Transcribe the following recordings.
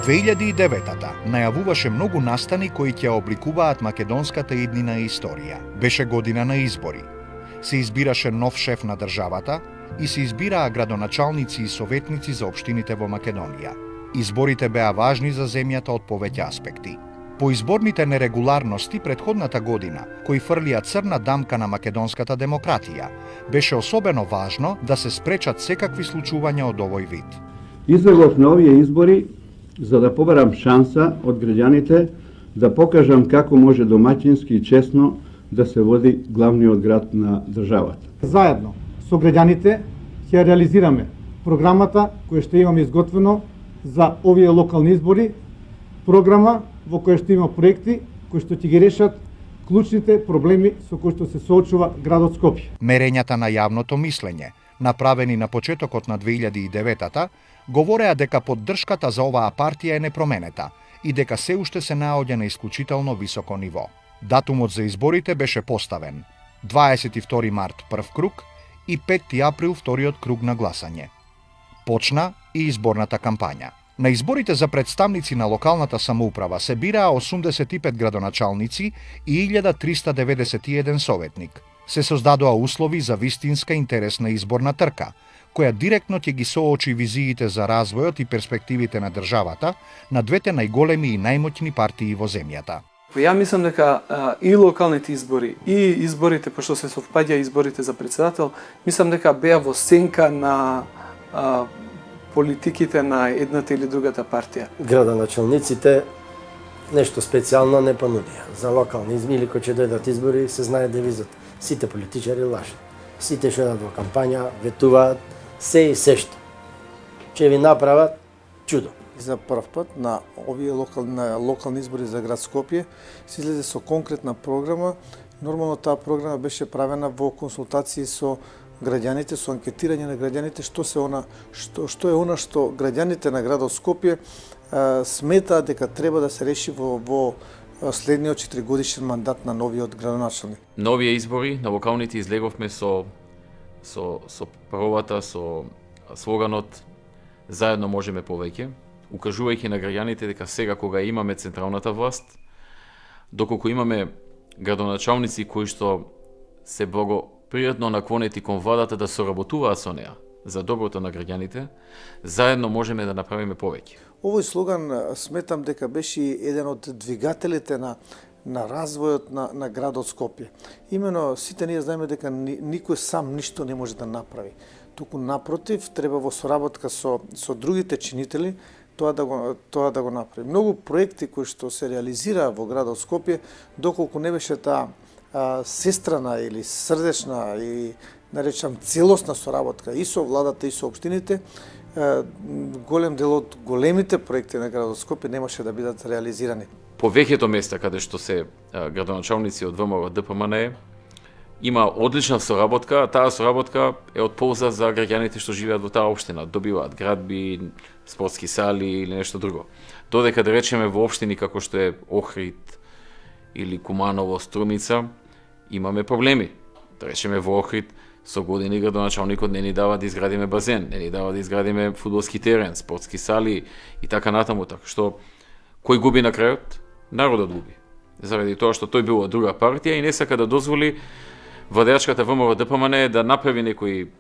–2009-та најавуваше многу настани кои ќе обликуваат македонската иднина и историја. Беше година на избори. Се избираше нов шеф на државата и се избираа градоначалници и советници за општините во Македонија. Изборите беа важни за земјата од повеќе аспекти. По изборните нерегуларности предходната година, кои фрлија црна дамка на македонската демократија, беше особено важно да се спречат секакви случувања од овој вид. Излегов на овие избори за да побарам шанса од граѓаните да покажам како може домаќински и честно да се води главниот град на државата. Заедно со граѓаните ќе реализираме програмата која што имаме изготвено за овие локални избори, програма во која што има проекти кои што ќе ги решат клучните проблеми со кои што се соочува градот Скопје. Мерењата на јавното мислење, направени на почетокот на 2009-та, говореа дека поддршката за оваа партија е непроменета и дека се уште се наоѓа на исклучително високо ниво. Датумот за изборите беше поставен 22 март прв круг и 5 април вториот круг на гласање. Почна и изборната кампања. На изборите за представници на локалната самоуправа се бираа 85 градоначалници и 1391 советник. Се создадоа услови за вистинска интересна изборна трка, која директно ќе ги соочи визиите за развојот и перспективите на државата на двете најголеми и најмоćни партии во земјата. Ја мислам дека и локалните избори и изборите, пошто се совпаѓа изборите за председател, мислам дека беа во сенка на политиките на едната или другата партија. Градоначалниците нешто специјално не понудија. За локални избори, кои ќе дојдат избори, се знае девизот. Сите политичари лажат. Сите што идат во кампања, ветуваат, се и се што. Ќе ви направат чудо. За прв пат на овие локални избори за град Скопје се излезе со конкретна програма. Нормално таа програма беше правена во консултации со граѓаните, со анкетирање на граѓаните, што е она што граѓаните на градот Скопје сметаат дека треба да се реши во следниот 4-годишен мандат на новиот градоначалник. На овие избори, на локалните, излеговме со првата, со слоганот "Заедно можеме повеќе", укажувајќи на граѓаните дека сега кога имаме централната власт, доколку имаме градоначалници кои што се благопријатно наклонети кон владата да соработуваат со неа за доброто на граѓаните, заедно можеме да направиме повеќе. Овој слоган сметам дека беше еден од двигателите на развојот на градот Скопје. Имено сите ние знаеме дека никој сам ништо не може да направи. Туку напротив, треба во соработка со другите чинители тоа да го направи. Многу проекти кои што се реализираа во градот Скопје, доколку не беше таа сестрана или срдечна и наречам целосна соработка и со владата и со општините, голем дел од големите проекти на градот Скопје немаше да бидат реализирани. Повеќето места каде што се градоначалници од ВМРО ДПМН има одлична соработка, таа соработка е од полза за граѓаните што живеат во таа општина, добиваат градби, спортски сали или нешто друго. Додека да речеме во општини како што е Охрид или Куманово, Струмица, имаме проблеми. Да речеме во Охрид со години градоначалникот не ни дава да изградиме базен, не ни дава да изградиме фудбалски терен, спортски сали и така натаму, така што кој губи на крајот? Народот губи. Заради тоа што тој бил од друга партија и не сака да дозволи владеачката ВМРО ДПМН да направи некои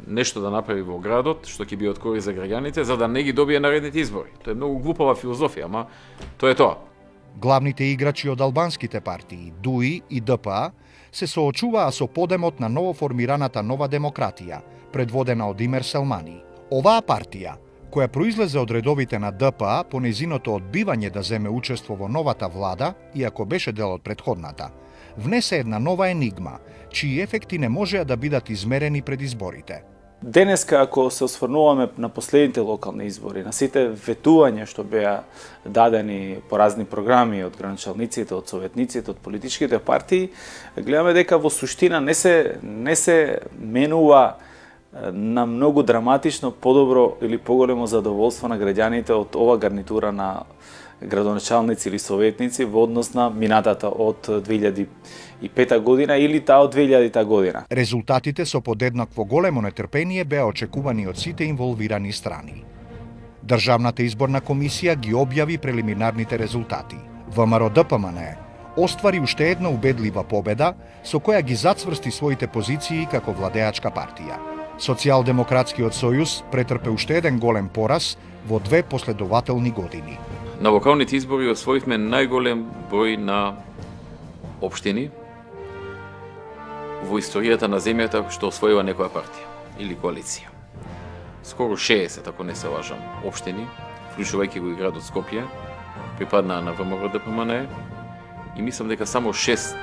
нешто да направи во градот што ќе биде од корист за граѓаните, за да не ги добие наредните избори. Тоа е многу глупава филозофија, ама тоа е тоа. Главните играчи од албанските партии, ДУИ и ДПА, се соочуваа со подемот на новоформираната Нова демократија, предводена од Имер Селмани. Оваа партија, која произлезе од редовите на ДПА по нејзиното одбивање да земе учество во новата влада, иако беше дел од претходната, внесе една нова енигма, чии ефекти не можеа да бидат измерени пред изборите. Денеска, ако се осврнуваме на последните локални избори, на сите ветувања што беа дадени по разни програми од граначалниците, од советниците, од политичките партии, гледаме дека во суштина не се менува на многу драматично подобро или поголемо задоволство на граѓаните од ова гарнитура на градоначалници или советници во однос на минатата од 2005 година или таа од 2000 година. Резултатите со подеднакво големо нетрпение беа очекувани од сите инволвирани страни. Државната изборна комисија ги објави прелиминарните резултати. ВМРО ДПМН оствари уште една убедлива победа со која ги зацврсти своите позиции како владеачка партија. Социјалдемократскиот сојуз претрпе уште еден голем пораз во 2 последователни години. На локалните избори освоивме најголем број на општини во историјата на земјата што освоила некоја партија или коалиција. Скоро 60, ако не се лажам, општини, вклучувајќи го и градот Скопје, припаднаа на ВМРО ДПМН и мислам дека само 6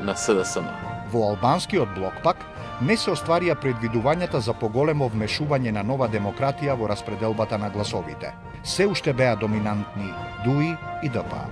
на СДСМ. Во албанскиот блок пак не се остварија предвидувањата за поголемо вмешување на Нова демократија во распределбата на гласовите. Се уште беа доминантни ДУИ и ДПА.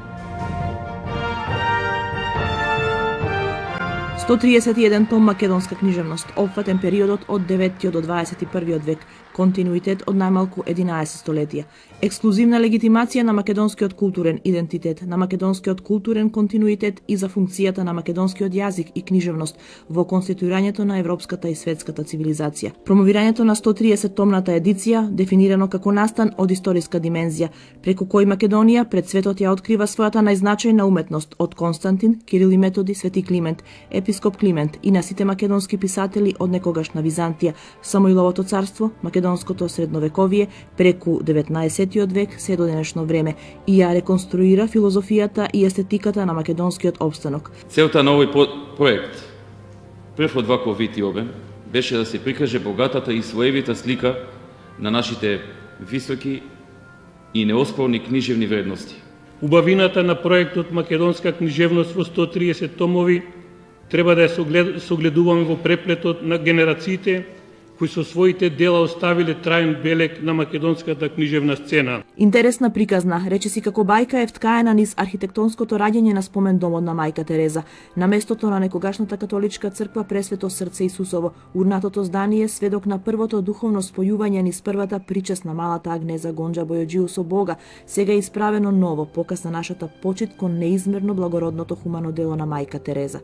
131 том македонска книжевност, опфатен периодот од 9 до 21 век, континуитет од најмалку 11 столетија, ексклузивна легитимација на македонскиот културен идентитет, на македонскиот културен континуитет и за функцијата на македонскиот јазик и книжевност во конституирањето на европската и светската цивилизација. Промовирањето на 130 томната едиција, дефинирано како настан од историска димензија, преку кој Македонија пред светот ја открива својата најзначајна уметност од Константин, Кирил и Методи, Свети Климент, епископ Климент и на сите македонски писатели од некогашна Византија, Самоиловото царство, македонското средновековие, преку 19 век се до денешно време и ја реконструира филозофијата и естетиката на македонскиот опстанок. Целта на овој проект, прв од ваков вид и обем, беше да се прикаже богатата и своевита слика на нашите високи и неоспорни книжевни вредности. Убавината на проектот Македонска книжевност во 130 томови треба да ја согледуваме во преплетот на генерациите кои со своите дела оставиле траен белег на македонската книжевна сцена. Интересна приказна, речиси како бајка е вткаена низ архитектонското раѓање на спомен домот на мајка Тереза. На местото на некогашната католичка црква Пресвето срце Исусово, урнатото здание сведок на првото духовно спојување низ првата причест на малата Агнеза Гонџа Бојоџиу со Бога, сега е исправено ново показ на нашата почит кон неизмерно благородното хумано дело на мајка Тереза.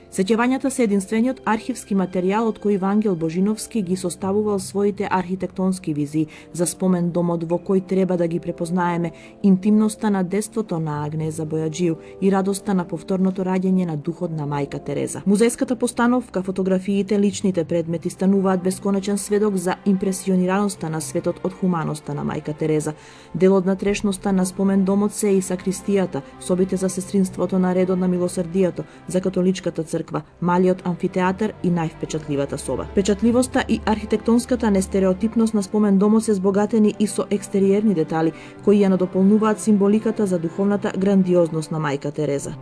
Сеќавањата се единствениот архивски материјал од кој Вангел Божиновски ги составувал своите архитектонски визии за спомен домот во кој треба да ги препознаеме интимноста на детството на Агнеза Бојаџију и радоста на повторното раѓање на духот на мајка Тереза. Музејската постановка, фотографиите, личните предмети стануваат бесконечен сведок за импресионираноста на светот од хуманоста на мајка Тереза. Дел од натрешноста на спомен домот се и сакристијата, собите за сестринството на редот на милосрдието, за католичката црква, малиот амфитеатар и највпечатливата соба. Впечатливоста и архитектонската нестереотипност на спомен домот се збогатени и со екстериерни детали, кои ја надополнуваат символиката за духовната грандиозност на мајка Тереза.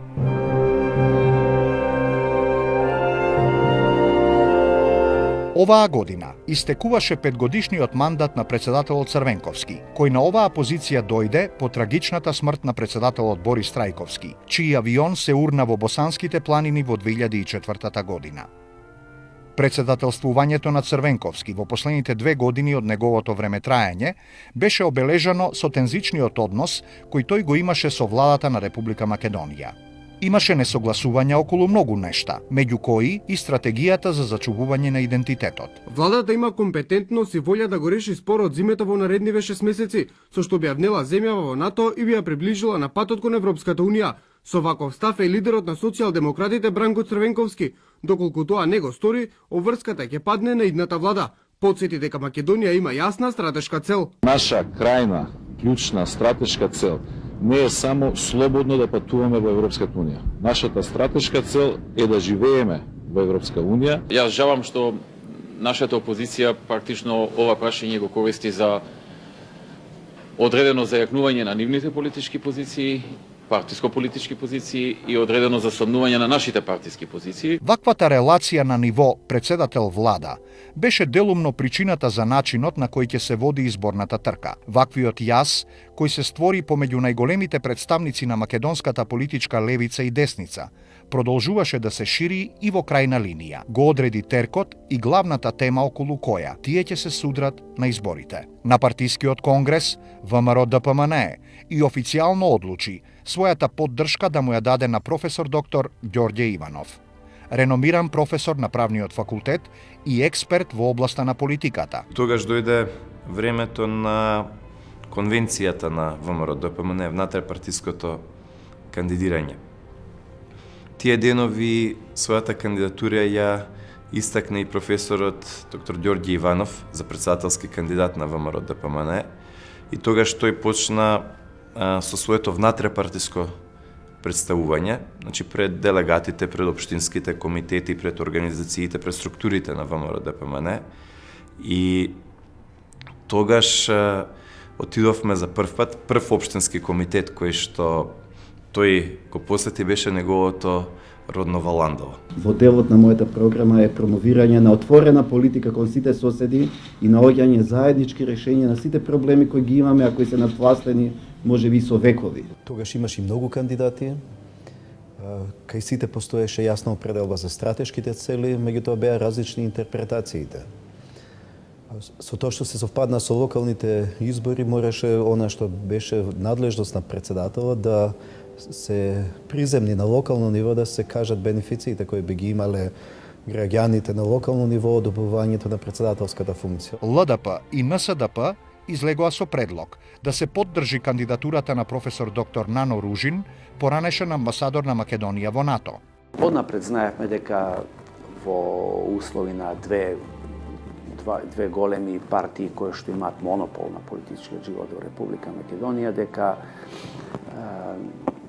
Оваа година истекуваше 5-годишниот мандат на председателот Црвенковски, кој на оваа позиција дојде по трагичната смрт на председателот Борис Трајковски, чиј авион се урна во Босанските планини во 2004 година. Председателствувањето на Црвенковски во последните 2 години од неговото времетраење беше обележано со тензичниот однос кој тој го имаше со владата на Република Македонија. Имаше несогласувања околу многу нешта, меѓу кои и стратегијата за зачувување на идентитетот. Владата има компетентност и волја да го реши спорот зимата во наредниве 6 месеци, со што би ја внела земјава во НАТО и би ја приближила на патот кон Европската Унија. Со ваков став е лидерот на социјалдемократите Бранко Црвенковски, доколку тоа не го стори, обврската ќе падне на идната влада. Подсети дека Македонија има јасна стратешка цел. Наша крајна, клучна, стратешка цел не е само слободно да патуваме во Европската Унија. Нашата стратешка цел е да живееме во Европска Унија. Јас жалам што нашата опозиција практично ова прашање го користи за одредено зајакнување на нивните политички позиции, партиско-политички позиции и одредено за сомнување на нашите партиски позиции. Ваквата релација на ниво председател влада беше делумно причината за начинот на кој ќе се води изборната трка. Ваквиот јас, кој се створи помеѓу најголемите представници на македонската политичка левица и десница, продолжуваше да се шири и во крајна линија. Го одреди теркот и главната тема околу која тие ќе се судрат на изборите. На партискиот конгрес ВМРО ДПМН и официјално одлучи својата поддршка да му ја даде на професор доктор Ѓорѓе Иванов, реномиран професор на правниот факултет и експерт во областа на политиката. Тогаш дојде времето на конвенцијата на ВМРО ДПМН, внатре-партиското кандидирање. Тие денови својата кандидатура ја истакна и професорот доктор Ѓорѓе Иванов за председателски кандидат на ВМРО ДПМН и тогаш тој почна со своето внатре-партиско представување, значи пред делегатите, пред општинските комитети, пред организациите, пред структурите на ВМРО ДПМН и тогаш отидовме за прв општински комитет кој што тој го посети беше неговото родно Валандово. Во делот на мојата програма е промовирање на отворена политика кон сите соседи и наоѓање заеднички решенија на сите проблеми кои ги имаме, а кои се надвластени можеби со векови. Тогаш имаше многу кандидати, кај сите постоеше јасна определба за стратешките цели, меѓутоа беа различни интерпретациите. Со тоа што се совпадна со локалните избори, мораше она што беше надлежност на председателот да се приземни на локално ниво, да се кажат бенефициите кои би ги имале граѓаните на локално ниво од добивањето на председателската функција. ЛДП и НСДП излегоа со предлог да се поддржи кандидатурата на професор доктор Нано Ружин, поранешен амбасадор на Македонија во НАТО. Однапред знаевме дека во услови на две големи партии кои што имаат монопол на политичкиот живот во Република Македонија, дека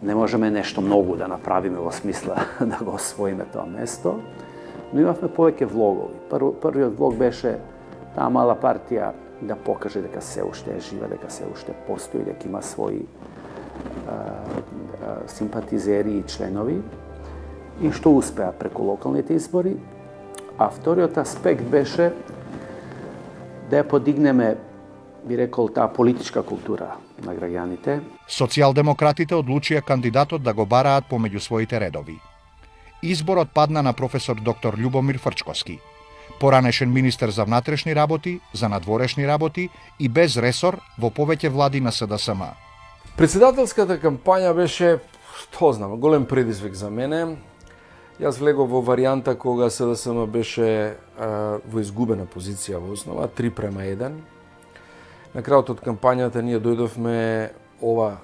не можеме нешто многу да направиме во смисла да го освоиме тоа место, но имавме повеќе влогови. Првиот влог беше таа мала партија да покаже дека се уште е жива, дека се уште постои, дека има своји симпатизери и членови и што успеа преку локалните избори. А вториот аспект беше да ја подигнеме, би рекол, таа политичка култура на граѓаните. Социјалдемократите одлучија кандидатот да го бараат помеѓу своите редови. Изборот падна на професор доктор Љубомир Фрчковски, поранешен министер за внатрешни работи, за надворешни работи и без ресор во повеќе влади на СДСМ. Председателската кампања беше, што знам, голем предизвик за мене. Јас влегов во варијанта кога СДСМ беше во изгубена позиција во основа, 3:1. На крајот од кампањата ние дојдовме ова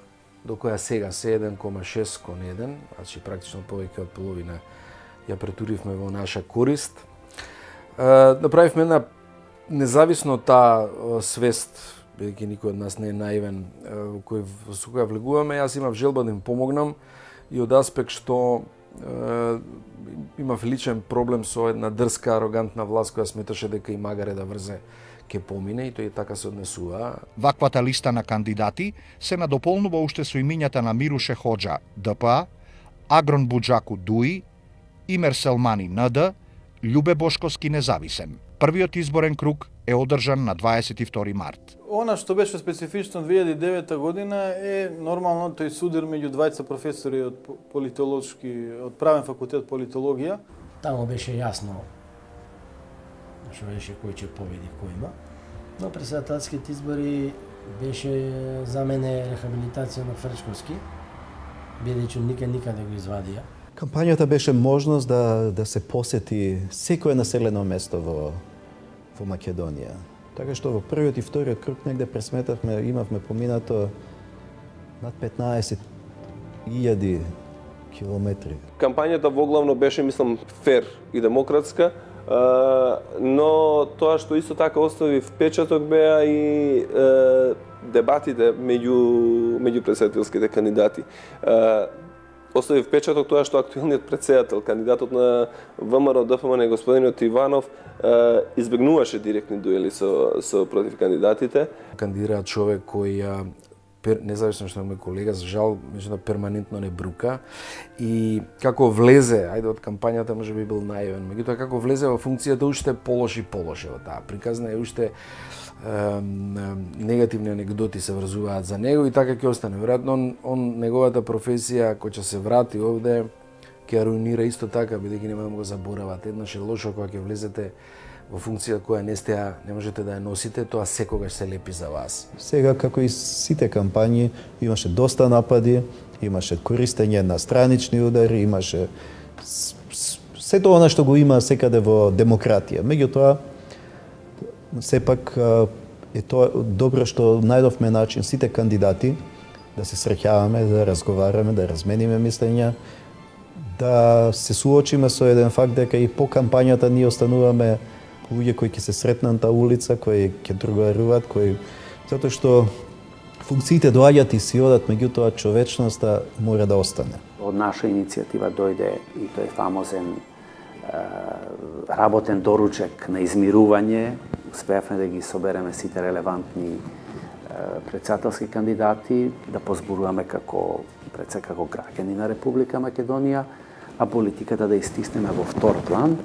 до која сега се 1,6:1, значи практично повеќе од половина ја претуривме во наша корист. Направивме една, независно од таа свест, бидејќи никој од нас не е наивен, со која влегуваме, јас имав желба да им помогнам и од аспект што имав личен проблем со една дрска, арогантна власт која сметаше дека и магаре да врзе ке помине и тој така се однесува. Ваквата листа на кандидати се надополнува уште со имињата на Мируше Хоџа ДПА, Агрон Буџаку ДУИ, Имер Селмани НД, Љубе Бошковски независен. Првиот изборен круг е одржан на 22 март. Она што беше специфично 2009 година е нормално тој судир меѓу двајца професори од од правен факултет политологија. Таму беше јасно што беше кој ќе победи којма. Но председателските избори беше за мене рехабилитација на Фрчковски, бидејќи никаде го извадија. Кампањата беше можност да се посети секое населено место во Македонија. Така што во првиот и вториот круг негде пресметавме, имавме поминато над 15.000 километри. Кампањата воглавно беше, мислам, фер и демократска, но тоа што исто така остави впечаток беа и дебатите меѓу претседателските кандидати. Остави впечаток тоа што актуелниот претседател, кандидатот на ВМРО ДПМН господинот Иванов, избегнуваше директни дуели со против кандидатите. Кандидира човек кој независно што е мој колега, за жал, перманентно не брука и како влезе, ајде од кампањата може би бил наивен, меѓутоа како влезе во функцијата уште положи во таа приказна и уште негативни анегдоти се врзуваат за него и така ќе остане. Веројатно он неговата професија кој ќе се врати овде ќе руинира исто така, бидејќи нема да го заборават. Еднаш е лошо кога ќе влезете во функција која не можете да ја носите, тоа секогаш се лепи за вас. Сега, како и сите кампањи, имаше доста напади, имаше користење на странични удари, имаше сето она што го има секаде во демократија. Меѓутоа, сепак е тоа добро што најдовме начин сите кандидати да се среќаваме, да разговараме, да размениме мислења, да се суочиме со еден факт дека и по кампањата ние остануваме луѓе кои ќе се сретнат на улица, кои ќе другаруваат, затоа што функциите доаѓаат и си одат, меѓутоа човечноста мора да остане. Од наша иницијатива дојде и тој фамозен работен доручек на измирување. Успеавме да ги собереме сите релевантни претседателски кандидати, да позборуваме како граѓани на Република Македонија, а политиката да истиснеме во втор план.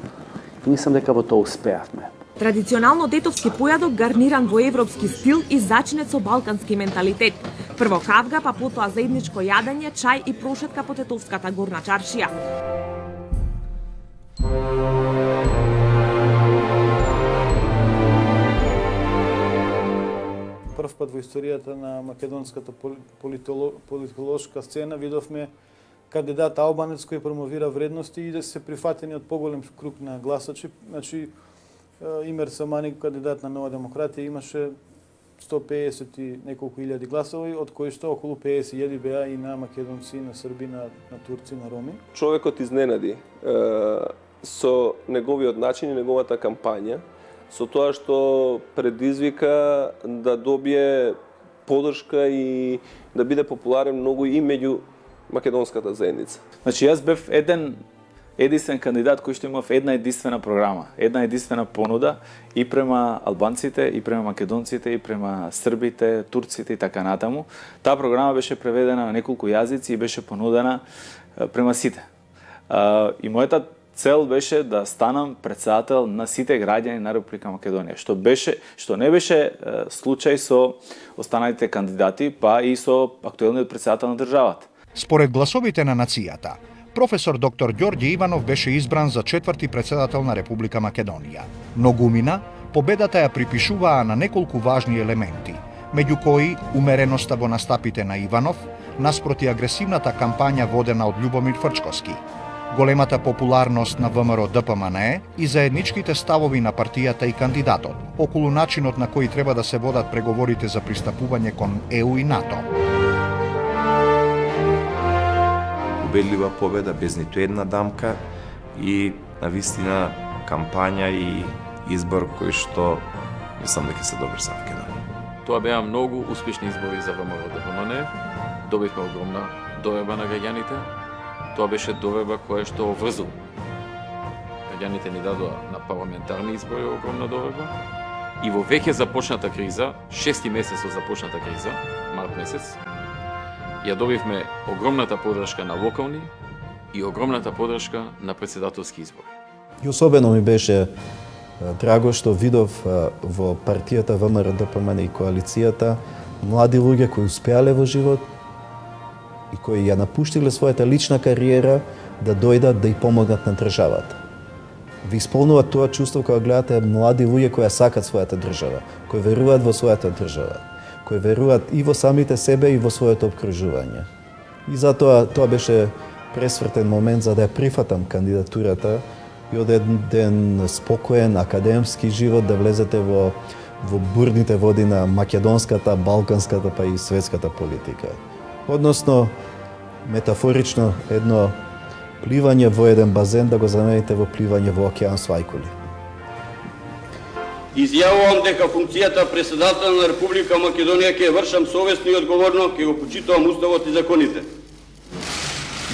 И мислам дека во тоа успеавме. Традиционално детовски појадок гарниран во европски стил и зачинет со балкански менталитет. Прво кавга, па потоа заедничко јадење, чај и прошетка по Тетовската горна чаршија. Прв пат во историјата на македонската политолошка сцена видовме кандидат албанец кој промовира вредности и да се прифатени од поголем круг на гласачи. Значи, Имер Самани, кандидат на Нова демократија, имаше 150 и неколку илјади гласови, од кои што околу 50.000 беа и на македонци, на срби, на турци, на роми. Човекот изненади со неговиот начин и неговата кампања, со тоа што предизвика да добие поддршка и да биде популарен многу и меѓу македонската заедница. Значи, јас бев единствен кандидат кој што имав една единствена програма, една единствена понуда и према албанците, и према македонците, и према србите, турците и така натаму. Таа програма беше преведена на неколку јазици и беше понудена према сите. И мојата цел беше да станам претседател на сите граѓани на Република Македонија, што не беше случај со останалите кандидати, па и со актуелниот претседател на државата. Според гласовите на нацијата, професор доктор Ѓорѓе Иванов беше избран за четврти претседател на Република Македонија. Многумина победата ја припишуваа на неколку важни елементи, меѓу кои умереноста во настапите на Иванов, наспроти агресивната кампања водена од Љубомир Фрчковски, големата популарност на ВМРО ДПМН и заедничките ставови на партијата и кандидатот околу начинот на кој треба да се водат преговорите за пристапување кон ЕУ и НАТО. Убедлива победа без ниту една дамка и навистина кампања и избор кој што мислам дека се добар за Македонија. Тоа беа многу успешни избори за ВМРО ДПМН. Добивме огромна доверба на граѓаните. Тоа беше доверба која што врзува. Граѓаните ни дадоа на парламентарни избори огромна доверба. И во веќе започната криза, 6 месец од започната криза, март месец, ја добивме огромната поддршка на локални и огромната поддршка на претседателски избори. И особено ми беше драго што видов во партијата ВМРО ДПМН и коалицијата млади луѓе кои успеале во живот и кои ја напуштиле својата лична кариера да дојдат да ја помогнат на државата. Ви исполнуваат тоа чувство кога гледате млади луѓе кои ја сакат својата држава, кои веруваат во својата држава, кои веруваат и во самите себе и во своето обкружување. И затоа тоа беше пресвртен момент за да ја прифатам кандидатурата и од еден спокоен академски живот да влезете во бурните води на македонската, балканската па и светската политика. Односно, метафорично едно пливање во еден базен да го замените во пливање во океан Свајкули. Изјавувам дека функцијата председател на Република Македонија ќе вршам совесно и одговорно, ќе го почитувам уставот и законите.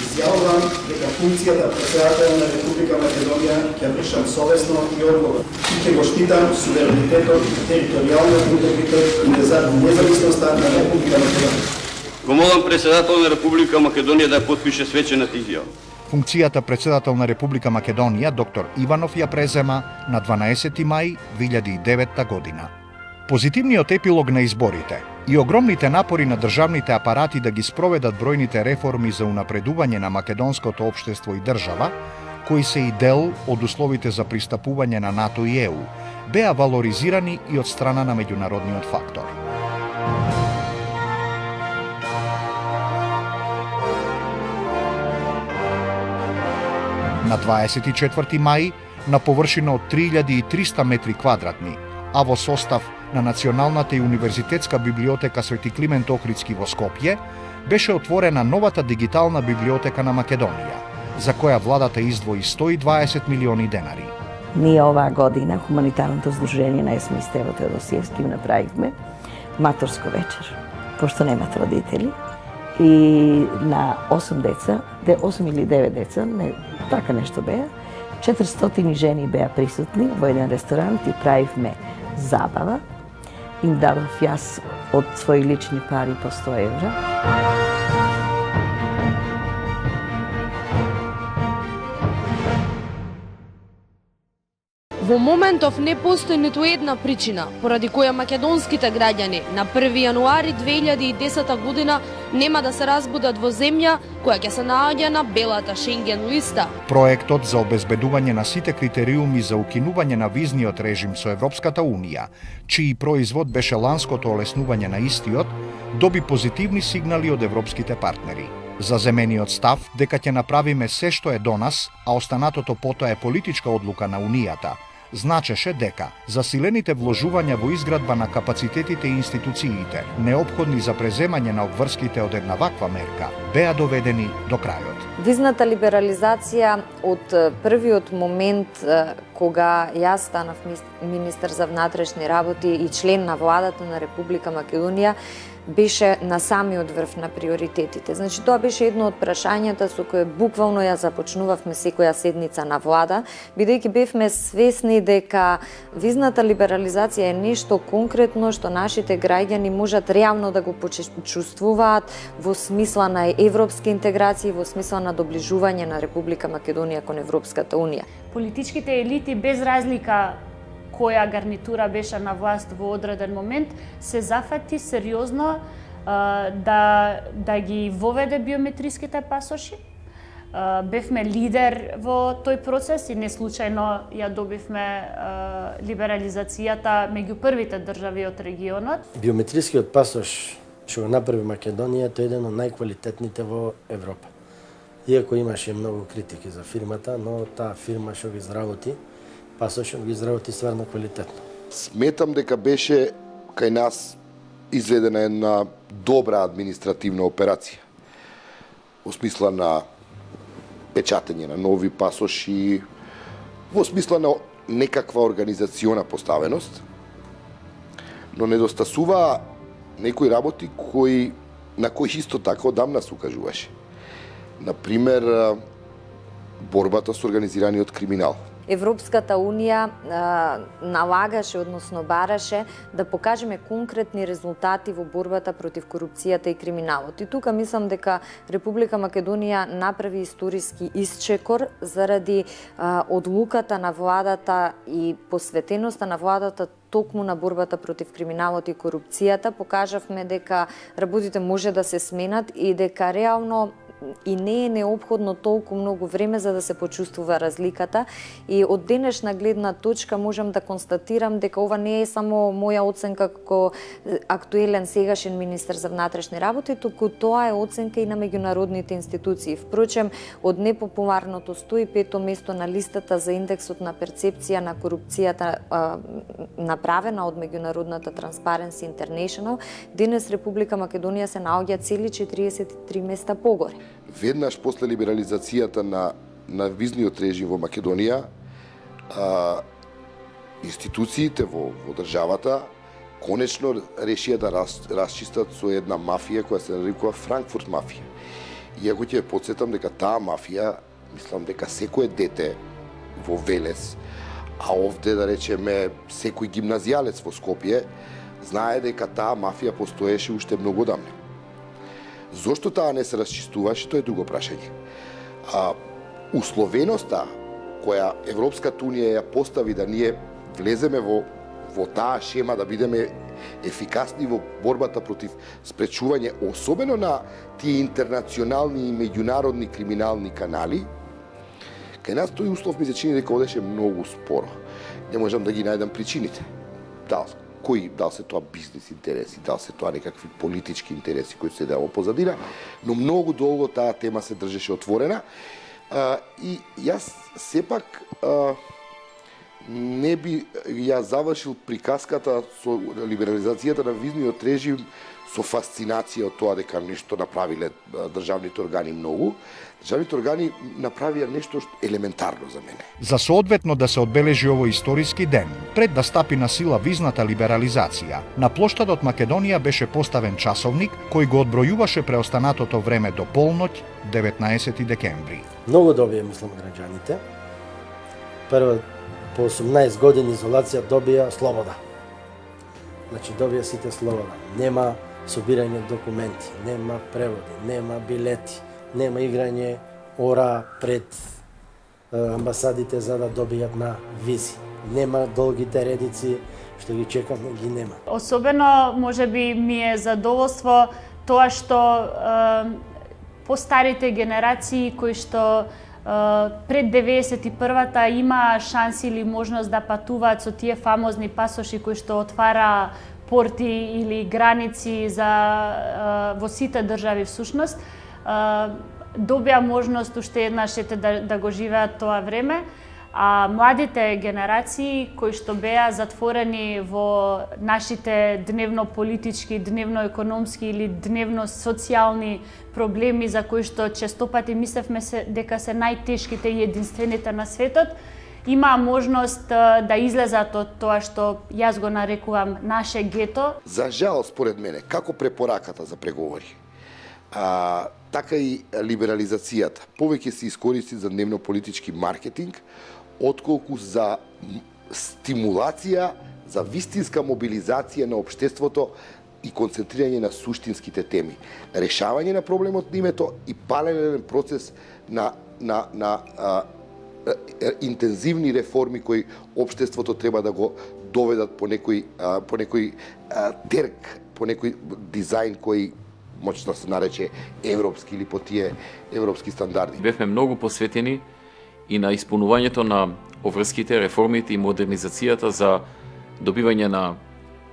Изјавувам дека функцијата председател на Република Македонија ќе вршам совесно и одговорно и ќе го штитам суверенитетот, територијалниот интегритет и независноста на Република Македонија. Го молам председател на Република Македонија да ја подпише свечената изјава. Функцијата председател на Република Македонија, доктор Иванов ја презема на 12 мај 2009 година. Позитивниот епилог на изборите и огромните напори на државните апарати да ги спроведат бројните реформи за унапредување на македонското општество и држава, кои се и дел од условите за пристапување на НАТО и ЕУ, беа валоризирани и од страна на меѓународниот фактор. На 24 мај, на површина од 3300 метри квадратни, а во состав на Националната и универзитетска библиотека Свети Климент Охридски во Скопје, беше отворена новата дигитална библиотека на Македонија, за која владата издвои 120 милиони денари. Ние оваа година, Хуманитарното здружение на СМ Стево Теодосиевски, направивме маторско вечер, пошто немат родители. И на 8 деца, 8 или 9 деца, не, така нешто беа, 400 жени беа присутни во еден ресторант и правивме забава. Им дадов јас од своји лични пари по 100 евра. Во моментов не постои ниту една причина поради која македонските граѓани на 1 јануари 2010 година нема да се разбудат во земја која ќе се наоѓа на белата Шенген листа. Проектот за обезбедување на сите критериуми за укинување на визниот режим со Европската Унија, чиј производ беше ланското олеснување на истиот, доби позитивни сигнали од европските партнери. Заземениот став дека ќе направиме се што е до нас, а останатото потоа е политичка одлука на Унијата, значеше дека засилените вложувања во изградба на капацитетите и институциите, неопходни за преземање на обврските од една ваква мерка, беа доведени до крајот. Визната либерализација од првиот момент кога јас станав министер за внатрешни работи и член на владата на Република Македонија, беше на самиот врв на приоритетите. Значи, тоа беше едно од прашањата со кое буквално ја започнувавме секоја седница на влада, бидејќи бевме свесни дека визната либерализација е нешто конкретно што нашите граѓани можат реално да го почувствуваат во смисла на европски интеграции, во смисла на доближување на Република Македонија кон Европската Унија. Политичките елити, без разлика која гарнитура беше на власт во одреден момент, се зафати сериозно да ги воведе биометриските пасоши. Бевме лидер во тој процес и не случајно ја добивме либерализацијата меѓу првите држави од регионот. Биометрискиот пасош што го направи Македонија, тој е еден од најквалитетните во Европа. Иако имаше многу критики за фирмата, но таа фирма што ги изработи пасошот ги изработи стварно квалитетно. Сметам дека беше кај нас изведена една добра административна операција. Во смисла на печатење на нови пасоши, во смисла на некаква организациона поставеност, но недостасува некои работи на кои исто така одамна се укажуваше. Например, борбата со организираниот криминал. Европската Унија налагаше, односно бараше, да покажеме конкретни резултати во борбата против корупцијата и криминалот. И тука мислам дека Република Македонија направи историски исчекор заради одлуката на владата и посветеноста на владата токму на борбата против криминалот и корупцијата. Покажавме дека работите може да се сменат и дека реално и не е неопходно толку многу време за да се почувствува разликата. И од денешна гледна точка можам да констатирам дека ова не е само моја оценка како актуелен сегашен министер за внатрешни работи, туку тоа е оценка и на меѓународните институции. Впрочем, од непопуларното 105-то место на листата за индексот на перцепција на корупцијата направена од меѓународната Transparency International, денес Република Македонија се наоѓа цели 43 места погоре. веднаш после либерализацијата на визниот режим во Македонија, институциите во државата конечно решија да расчистат со една мафија која се нарекува Франкфурт мафија. Иако ќе потсетам дека таа мафија, мислам дека секое дете во Велес, а овде да речеме секој гимназијалец во Скопје, знае дека таа мафија постоеше уште многу одамна. Зошто таа не се расчистуваше, тоа е друго прашање. Условеноста која Европската унија ја постави да ние влеземе во таа шема, да бидеме ефикасни во борбата против спречување, особено на тие интернационални и меѓународни криминални канали, кај нас тој услов ми се чини дека одеше многу споро. Не можам да ги најдам причините. Дал се тоа бизнес интереси, дал се тоа некакви политички интереси кои се деа во позадина, но многу долго таа тема се држеше отворена. И јас сепак не би ја завршил приказката со либерализацијата на визниот режим со фасцинација од тоа дека нешто направиле државните органи многу. Државните органи направија нешто елементарно за мене. За соодветно да се одбележи овој историски ден, пред да стапи на сила визната либерализација, на плоштадот Македонија беше поставен часовник кој го одбројуваше преостанатото време до полноќ 19 декември. Многу добија, мислам, граѓаните. Прво, по 18 години изолација добија слобода. Значи, добија сите слобода. Нема собирање документи, нема преводи, нема билети, нема играње ора пред амбасадите за да добијат на визи. Нема долгите редици што ги чекат, ги нема. Особено, можеби, ми е задоволство тоа што постарите генерации кои што пред 91-та има шанси или можност да патуваат со тие фамозни пасоши кои што отвара порти или граници во сите држави всушност, добија можност уште еднаш да го живеат тоа време, а младите генерации кои што беа затворени во нашите дневно-политички, дневно-економски или дневно-социјални проблеми за кои што честопати мислевме дека се најтешките и единствените на светот, има можност да излезат од тоа што јас го нарекувам наше гето. За жал, според мене, како препораката за преговори, така и либерализацијата повеќе се искористи за дневно-политички маркетинг, отколку за стимулација, за вистинска мобилизација на општеството и концентрирање на суштинските теми. Решавање на проблемот на името и паралелен процес на интензивни реформи кои општеството треба да го доведат по некој терк, по некој дизајн кој може да се нарече европски или по тие европски стандарди. Бевме многу посветени и на исполнувањето на обврските, реформите и модернизацијата за добивање на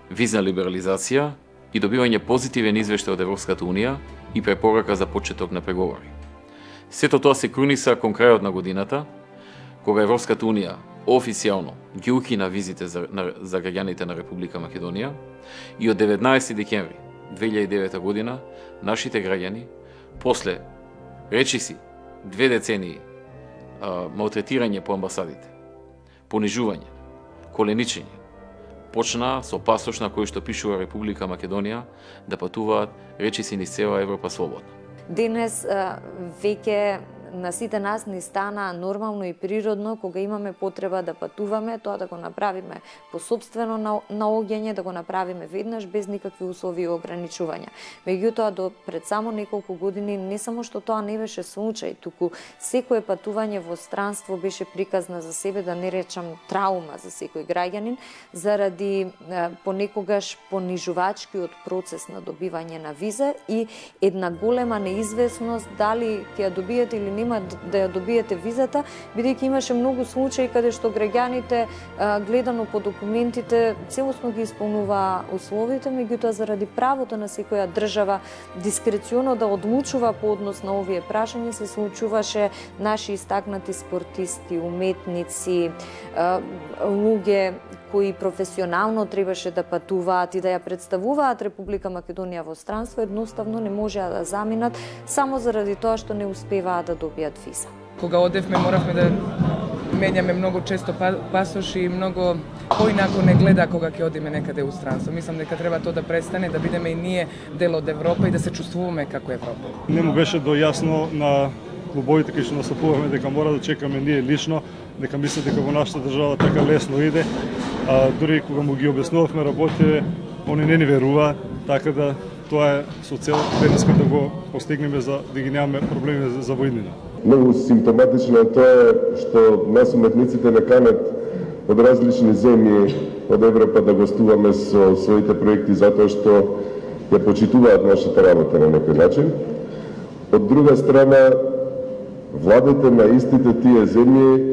визна либерализација и добивање позитивен извештај од Европската унија и препорака за почеток на преговори. Сето тоа се круниса кон крајот на годината, кога Европската унија официјално ги укина визите за граѓаните на Република Македонија и од 19 декември 2009 година нашите граѓани, после речиси 2 децении малтретирање по амбасадите, понижување, коленичење, почнаа со пасош на кој што пишува Република Македонија да патуваат речиси низ цела Европа слободно. Денес веќе на сите нас ни стана нормално и природно кога имаме потреба да патуваме, тоа да го направиме по сопствено наоѓање, да го направиме веднаш без никакви услови и ограничувања. Меѓутоа, до пред само неколку години не само што тоа не беше случај, туку секое патување во странство беше приказна за себе, да не речам траума за секој граѓанин, заради понекогаш понижувачкиот процес на добивање на виза и една голема неизвестност дали ќе ја добиете или нема да ја добиете визата, бидејќи имаше многу случаи каде што граѓаните, гледано по документите, целосно ги исполнуваа условите, меѓутоа заради правото на секоја држава дискреционо да одлучува по однос на овие прашања, се случуваше наши истакнати спортисти, уметници, луѓе кои професионално требаше да патуваат и да ја представуваат Република Македонија во странство, едноставно не можеа да заминат само заради тоа што не успеваат да добијат виза. Кога одевме моравме да менјаме многу често пасоши и многу поинако не гледа кога ќе одиме некаде у странство. Мислам дека треба тоа да престане, да бидеме и ние дел од Европа и да се чувствуваме како Европа. Не му беше дојасно на клубовите кај што настапуваме дека мора да чекаме ние лично, дека мислат дека во нашата држава така лесно иде, а дури кога му ги објаснувавме работите, они не ни веруваат, така да тоа е со цел денеска да го постигнеме за да ги немаме проблеми за воиднина. Многу симптоматично е тоа што нас уметниците не канат од различни земји од Европа да гостуваме со своите проекти затоа што ја почитуваат нашата работа на некој начин. Од друга страна, владите на истите тие земји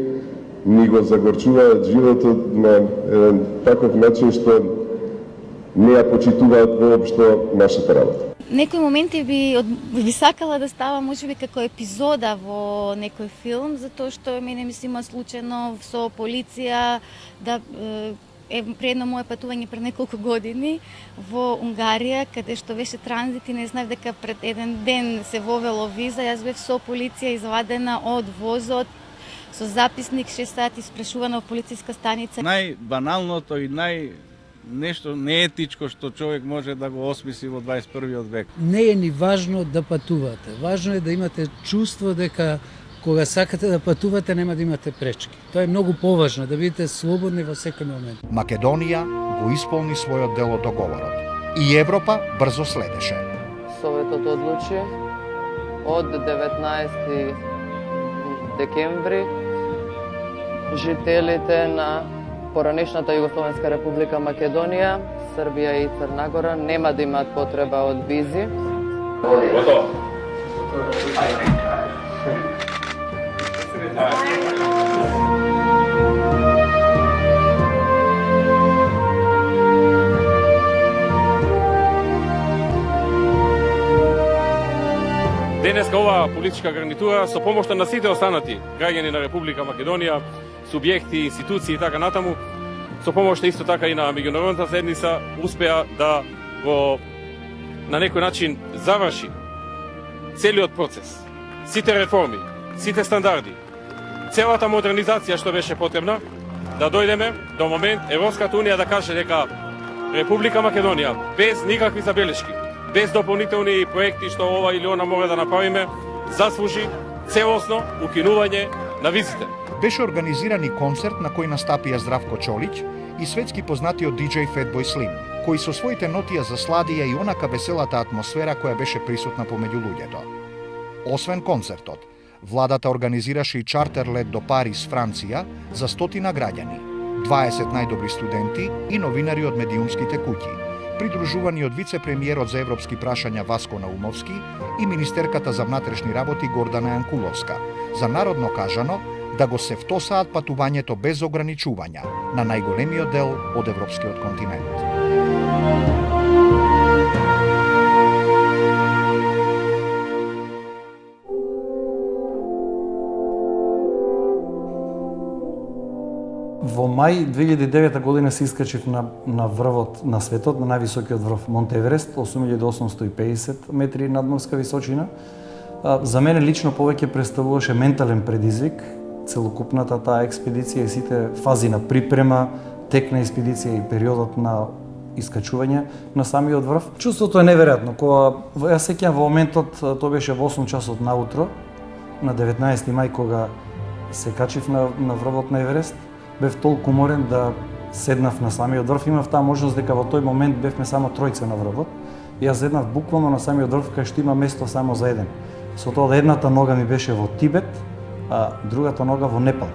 ни го загорчуваат животот на еден таков начин што не ја почитуваат воопшто нашата работа. Некои моменти би сакала да става можеби како епизода во некој филм, затоа што мене ми се има случајно со полиција да предно мое патување пред неколку години во Унгарија, каде што беше транзит и не знаев дека пред еден ден се вовело виза, јас бев со полиција извадена од возот со записник 6 сати спрашувана во полициска станица. Најбаналното и нешто неетичко што човек може да го осмисли во 21. век. Не е ни важно да патувате. Важно е да имате чувство дека кога сакате да патувате нема да имате пречки. Тоа е многу поважно, да бидете слободни во секој момент. Македонија го исполни својот дел од договорот. И Европа брзо следеше. Советот одлучи од 19 декември жителите на поранешната Југословенска република Македонија, Србија и Црна Гора нема да имаат потреба од визи. Готово. Денеска оваа политичка гарнитура со помошта на сите останати граѓани на Република Македонија, субјекти, институции и така натаму, со помошта исто така и на меѓународната заедница, успеа да го на некој начин заврши целиот процес, сите реформи, сите стандарди, целата модернизација што беше потребна, да дојдеме до момент Европската унија да каже дека Република Македонија без никакви забелешки, без дополнителни проекти што ова или она мора да направиме, заслужи целосно укинување на визите. Беше организиран и концерт на кој настапија Здравко Чолич и светски познатиот диџеј Fatboy Slim, кои со своите нотија засладија и онака веселата атмосфера која беше присутна помеѓу луѓето. Освен концертот, владата организираше и чартер лет до Париз, Франција, за 100 граѓани, 20 најдобри студенти и новинари од медиумските куќи, придружувани од вице-премиерот за европски прашања Васко Наумовски и министерката за внатрешни работи Гордана Јанкуловска, за народно кажано, да го се втосаат патувањето без ограничувања на најголемиот дел од европскиот континент. Во мај 2009 година се искачив на врвот на светот, на највисокиот врв Монт Еверест, 8850 метри надморска височина. За мене лично повеќе представуваше ментален предизвик, целокупната таа експедиција и сите фази на припрема, тек на експедиција и периодот на искачување на самиот врв. Чувството е неверојатно. Кога јас сеќавам во моментот, тоа беше во 8 часот наутро, на 19 мај кога се качив на врвот на Еверест, бев толку уморен да седнав на самиот врв. Имав таа можност дека во тој момент бевме само тројца на врвот. Јас седнав буквално на самиот врв кај што има место само за еден. Со тоа да едната нога ми беше во Тибет, а другата нога во Непал.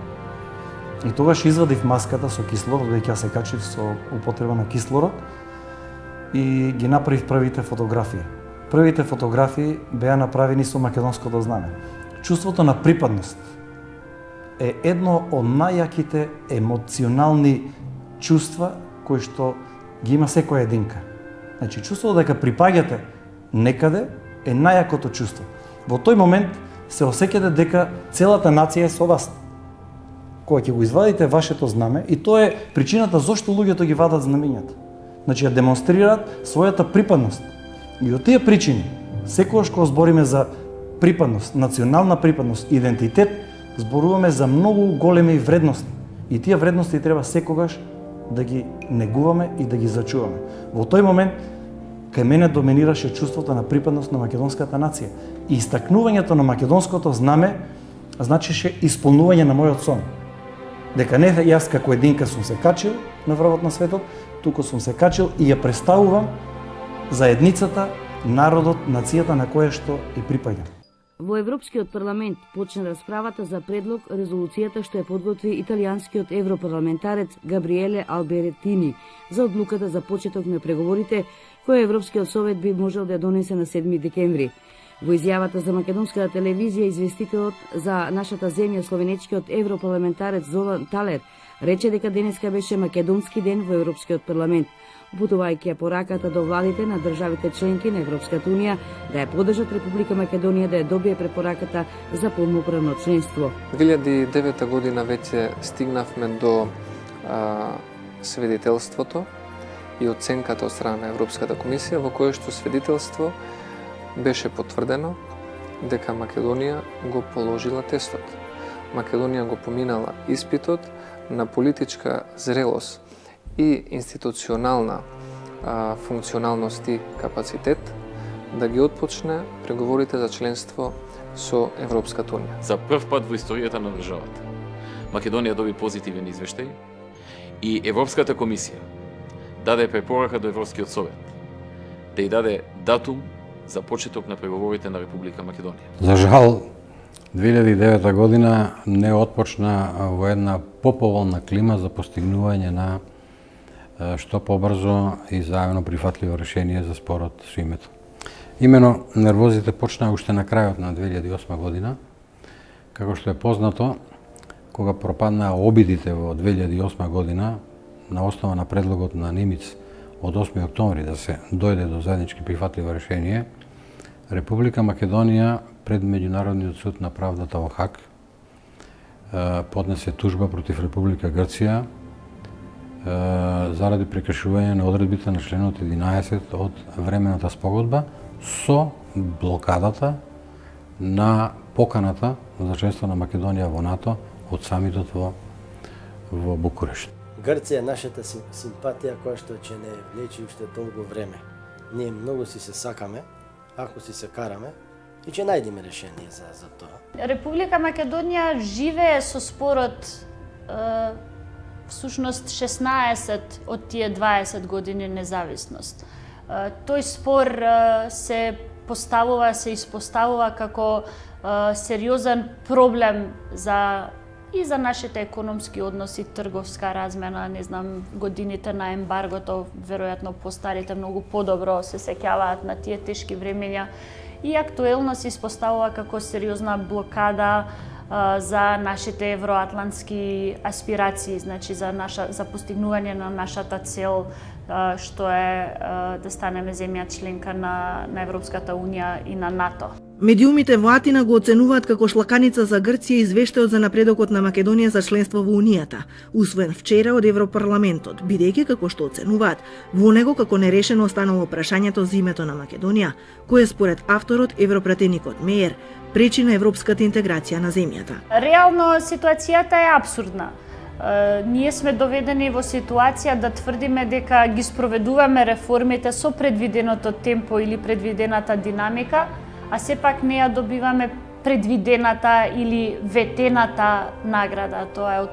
И тогаш извадив маската со кислород, бидејќи ја се качив со употреба на кислород, и ги направив првите фотографии. Првите фотографии беа направени со македонското знаме. Чувството на припадност е едно од најјаките емоционални чувства кои што ги има секоја единка. Значи, чувството дека припаѓате некаде е најјакото чувство. Во тој момент се осеќате дека целата нација е со вас. кога ќе го извадите вашето знаме, и тоа е причината зошто луѓето ги вадат знамењата. Значи ја демонстрираат својата припадност. И од тие причини, секогаш кога збориме за припадност, национална припадност, идентитет, зборуваме за многу големи вредности. И тие вредности треба секогаш да ги негуваме и да ги зачуваме. Во тој момент, кај мене доминираше чувството на припадност на македонската нација. И истакнувањето на македонското знаме значеше исполнување на мојот сон. Дека не јас како единка сум се качил на врвот на светот, туку сум се качил и ја представувам заедницата, народот, нацијата на која што и припаѓам. Во Европскиот парламент почна расправата за предлог резолуцијата што ја подготви италијанскиот европарламентарец Габриеле Алберетини за одлуката за почеток на преговорите која Европскиот совет би можел да ја донесе на 7 декември. Во изјавата за македонската телевизија известителот за нашата земја словенечкиот европарламентарец Золан Талер рече дека денеска беше македонски ден во Европскиот парламент, упутувајќи ја пораката до владите на државите членки на Европската унија да ја поддржат Република Македонија да ја добие препораката за полноправно членство. 2009 година веќе стигнавме до свидетелството и оценката од страна на Европската комисија, во кое што свидетелство беше потврдено дека Македонија го положила тестот. Македонија го поминала испитот на политичка зрелост и институционална функционалност и капацитет да ги отпочне преговорите за членство со Европската унија. За прв пат во историјата на државата Македонија доби позитивен извештај и Европската комисија даде препорака до Европскиот совет да ја даде датум за почеток на преговорите на Република Македонија. За жал, 2009 година не отпочна во една поповолна клима за постигнување на што побрзо и заедно прифатливо решение за спорот со името. Имено нервозите почнаа уште на крајот на 2008 година, како што е познато, кога пропаднаа обидите во 2008 година на основа на предлогот на Нимиц од 8 октомври да се дојде до заеднички прифатливо решение, Република Македонија пред Меѓународниот суд на правдата во Хаг поднесе тужба против Република Грција заради прекршување на одредбите на членот 11 од времената спогодба со блокадата на поканата за членство на Македонија во НАТО од самитот во Букурешт. Грција е нашата симпатија која што ќе не влечи уште долго време. Ние многу си се сакаме, ако си се караме, и ќе најдеме решение за тоа. Република Македонија живее со спорот всушност 16 од тие 20 години независност. Тој спор се испоставува како сериозен проблем и за нашите економски односи, трговска размена, не знам, годините на ембаргото, веројатно постарите многу подобро се сеќаваат на тие тешки времења и актуелно се испоставува како сериозна блокада за нашите евроатлантски аспирации, значи за постигнување на нашата цел што е да станеме земја членка на Европската унија и на НАТО. Медиумите во Атина го оценуваат како шлаканица за Грција извештајот за напредокот на Македонија за членство во Унијата, усвоен вчера од Европарламентот, бидејќи како што оценуваат, во него како нерешено останало прашањето за името на Македонија, кое според авторот европратеникот Мејер пречи на европската интеграција на земјата. Реално ситуацијата е апсурдна. Ние сме доведени во ситуација да тврдиме дека ги спроведуваме реформите со предвиденото темпо или предвидената динамика, а сепак не ја добиваме предвидената или ветената награда. Тоа е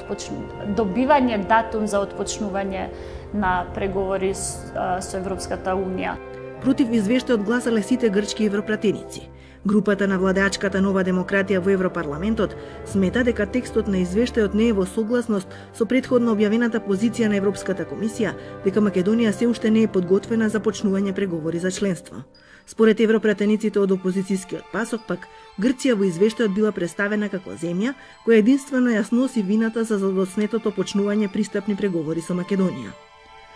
добивање датум за отпочнување на преговори со Европската унија. Против извештајот гласале сите грчки европратеници. Групата на владеачката Нова демократија во Европарламентот смета дека текстот на извештајот не е во согласност со претходно објавената позиција на Европската комисија дека Македонија се уште не е подготвена за почнување преговори за членство. Според европратениците од опозицијскиот пасок пак, Грција во извештајот била представена како земја која единствено ја сноси вината за задоснетото почнување пристапни преговори со Македонија.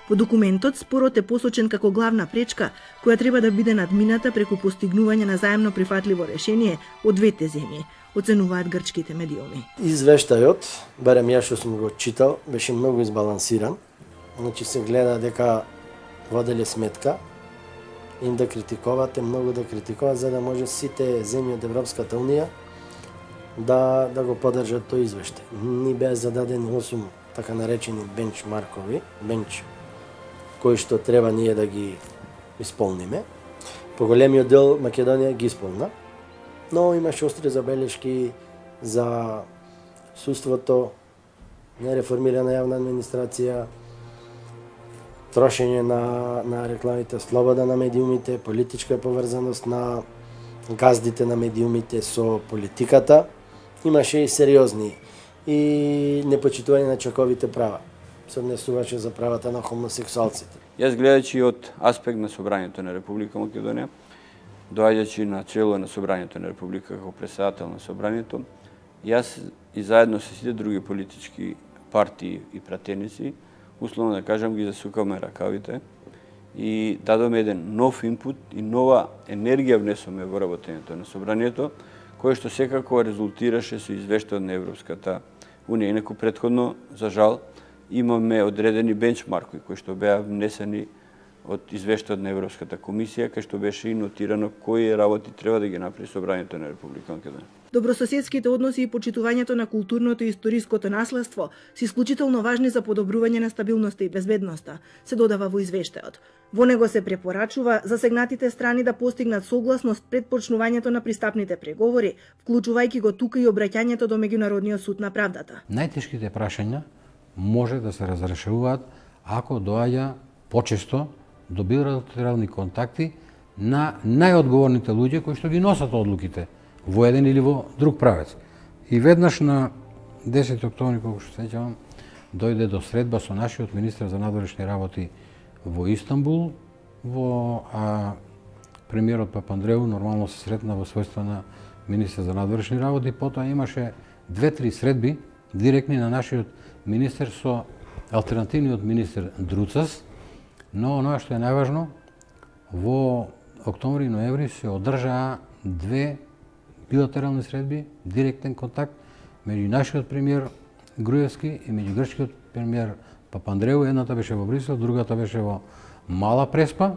Во документот спорот е посочен како главна пречка која треба да биде надмината преку постигнување на заемно прифатливо решение од двете земји, оценуваат грчките медиуми. Извештајот, барем ја што сум го читал, беше многу избалансиран. Значи се гледа дека воделе сметка им да критикувате, многу да критикуваат, за да може сите земји од Европската Унија да го поддржат тој извештај. Ни беа зададени 8 така наречени бенчмаркови, кои што треба ние да ги исполниме. Поголемиот дел Македонија ги исполна, но имаше остри забелешки за суството, нереформирана јавна администрација, трошење на рекламите, слобода на медиумите, политичка поврзаност на газдите на медиумите со политиката. Имаше и сериозни и непочитување на човековите права. Се однесуваше за правата на хомосексуалците. Јас гледајќи од аспект на Собранието на Република Македонија, доаѓајќи на чело на Собранието на Република како председател на Собранието, јас и заедно со сите други политички партии и пратеници, условно да кажам, ги засукаме ракавите и дадоме еден нов инпут и нова енергија внесоме во работењето на Собранието, кој што секако резултираше со извештај на Европската Унија. Инаку претходно, за жал, имаме одредени бенчмаркови кои што беа внесени од извештајот на Европската комисија, кај што беше и нотирано кои работи треба да ги направи Собранието на Република Македонија. Добрососедските односи и почитувањето на културното и историското наследство се исклучително важни за подобрување на стабилноста и безбедноста, се додава во извештајот. Во него се препорачува засегнатите страни да постигнат согласност пред почнувањето на пристапните преговори, вклучувајќи го тука и обраќањето до Меѓународниот суд на правдата. Најтешките прашања може да се разрешуваат ако доаѓа почесто до билатерални контакти на најодговорните луѓе кои што ги носат одлуките во еден или во друг правец. И веднаш на 10 октомври, колку што сеќавам, дојде до средба со нашиот министер за надворешни работи во Истанбул, премиерот Папандреу нормално се сретна во својство на министер за надворешни работи, потоа имаше 2-3 средби директни на нашиот министер со алтернативниот министер Друцас, но оноа што е најважно, во октомври и ноември се одржаа 2 билатерални средби, директен контакт меѓу нашиот премиер Груевски и меѓу грчкиот премиер Папандреу. Едната беше во Брисел, другата беше во Мала Преспа,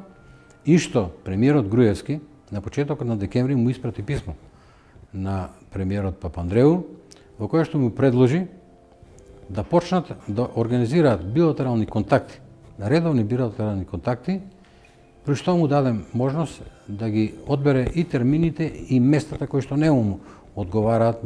и што премиерот Груевски на почетокот на декември му испрати писмо на премиерот Папандреу, во кое што му предложи да почнат да организираат билатерални контакти, редовни билатерални контакти, при што му дадем можност да ги одбере и термините и местата кои што не му одговараат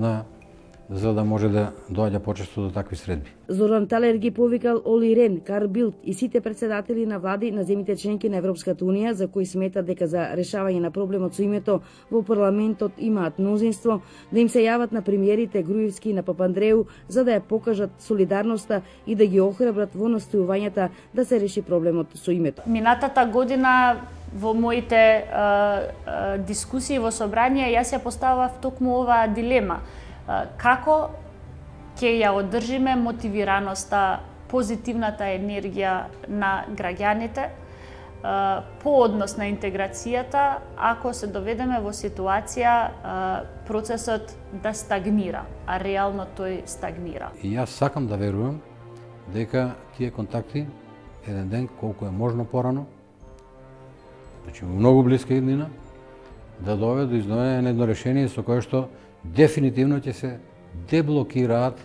за да може да доаѓа почесто до такви средби. Зоран Талер ги повикал Оли Рен, Карл Билт и сите председатели на влади на земјите членки на Европската Унија, за кои смета дека за решавање на проблемот со името во парламентот имаат мнозинство, да им се јават на премиерите Груевски и на Папандреу за да ја покажат солидарноста и да ги охрабрат во настојувањата да се реши проблемот со името. Минатата година во моите дискусии во собрание јас ја поставав токму оваа дилема. Како ќе ја одржиме мотивираноста, позитивната енергија на граѓаните по однос на интеграцијата, ако се доведеме во ситуација процесот да стагнира, а реално тој стагнира. И јас сакам да верувам дека тие контакти еден ден, колку е можно порано, значи многу блиска иднина, да доведат до изнаоѓање на едно решение со кое што дефинитивно ќе се деблокираат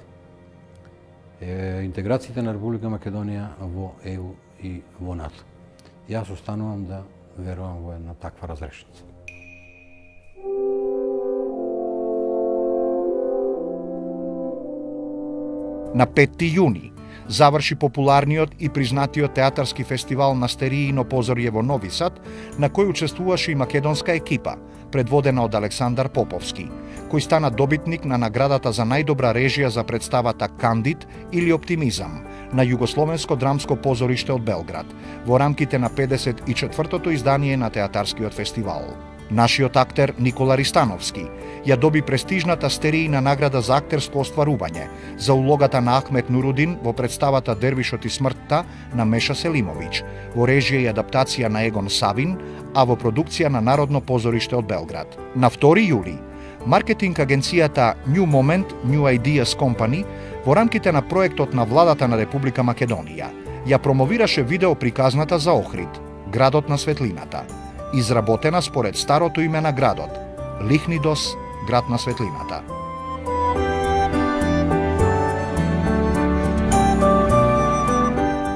интеграциите на Република Македонија во ЕУ и во НАТО. Јас останувам да верувам во една таква разрешница. На 5 јуни заврши популарниот и признатиот театарски фестивал Настериино позорје во Нови Сад, на кој учествуваше и македонска екипа, предводена од Александар Поповски, кој стана добитник на наградата за најдобра режија за представата Кандид или Оптимизам на Југословенско драмско позориште од Белград, во рамките на 54-тото издание на театарскиот фестивал. Нашиот актер Никола Ристановски ја доби престижната стеријна награда за актерско остварување за улогата на Ахмет Нурудин во представата Дервишот и смртта на Меша Селимовиќ, во режија и адаптација на Егон Савин, а во продукција на Народно позориште од Белград. На 2 јули, маркетинг агенцијата New Moment New Ideas Company во рамките на проектот на владата на Република Македонија ја промовираше видео приказната за Охрид, градот на светлината, изработена според старото име на градот, Лихнидос, град на светлината.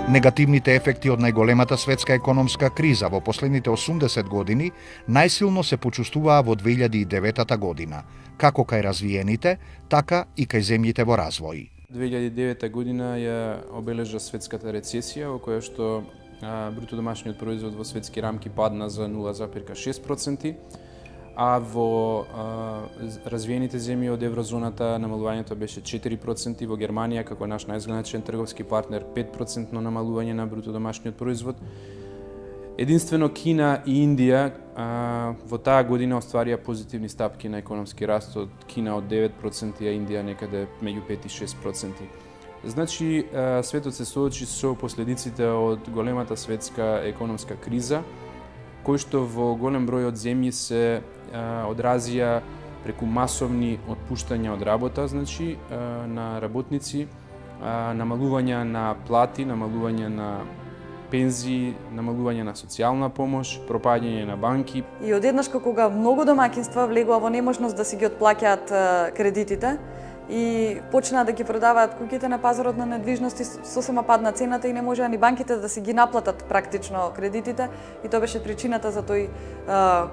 Негативните ефекти од најголемата светска економска криза во последните 80 години најсилно се почувствуваа во 2009 година, како кај развиените, така и кај земјите во развој. 2009 година ја обележа светската рецесија, во која што бруто домашниот производ во светски рамки падна за 0,6%, а во развиените земји од еврозоната намалувањето беше 4%, во Германија како наш најзначаен трговски партнер 5% намалување на бруто домашниот производ. Единствено Кина и Индија во таа година остварија позитивни стапки на економски раст, од Кина од 9%, а Индија некаде меѓу 5 и 6%. Значи, светот се соочи со последиците од големата светска економска криза, кој што во голем број од земји се одразија преку масовни отпуштања од работа, значи, на работници, намалување на плати, намалување на пензии, намалување на социјална помош, пропаѓање на банки. И одеднаш кога многу домаќинства влегува во неможност да си ги отплаќаат кредитите и почнаа да ги продаваат куќите на пазарот на недвижности, сосема падна цената и не можеа ни банките да си ги наплатат практично кредитите, и тоа беше причината за тој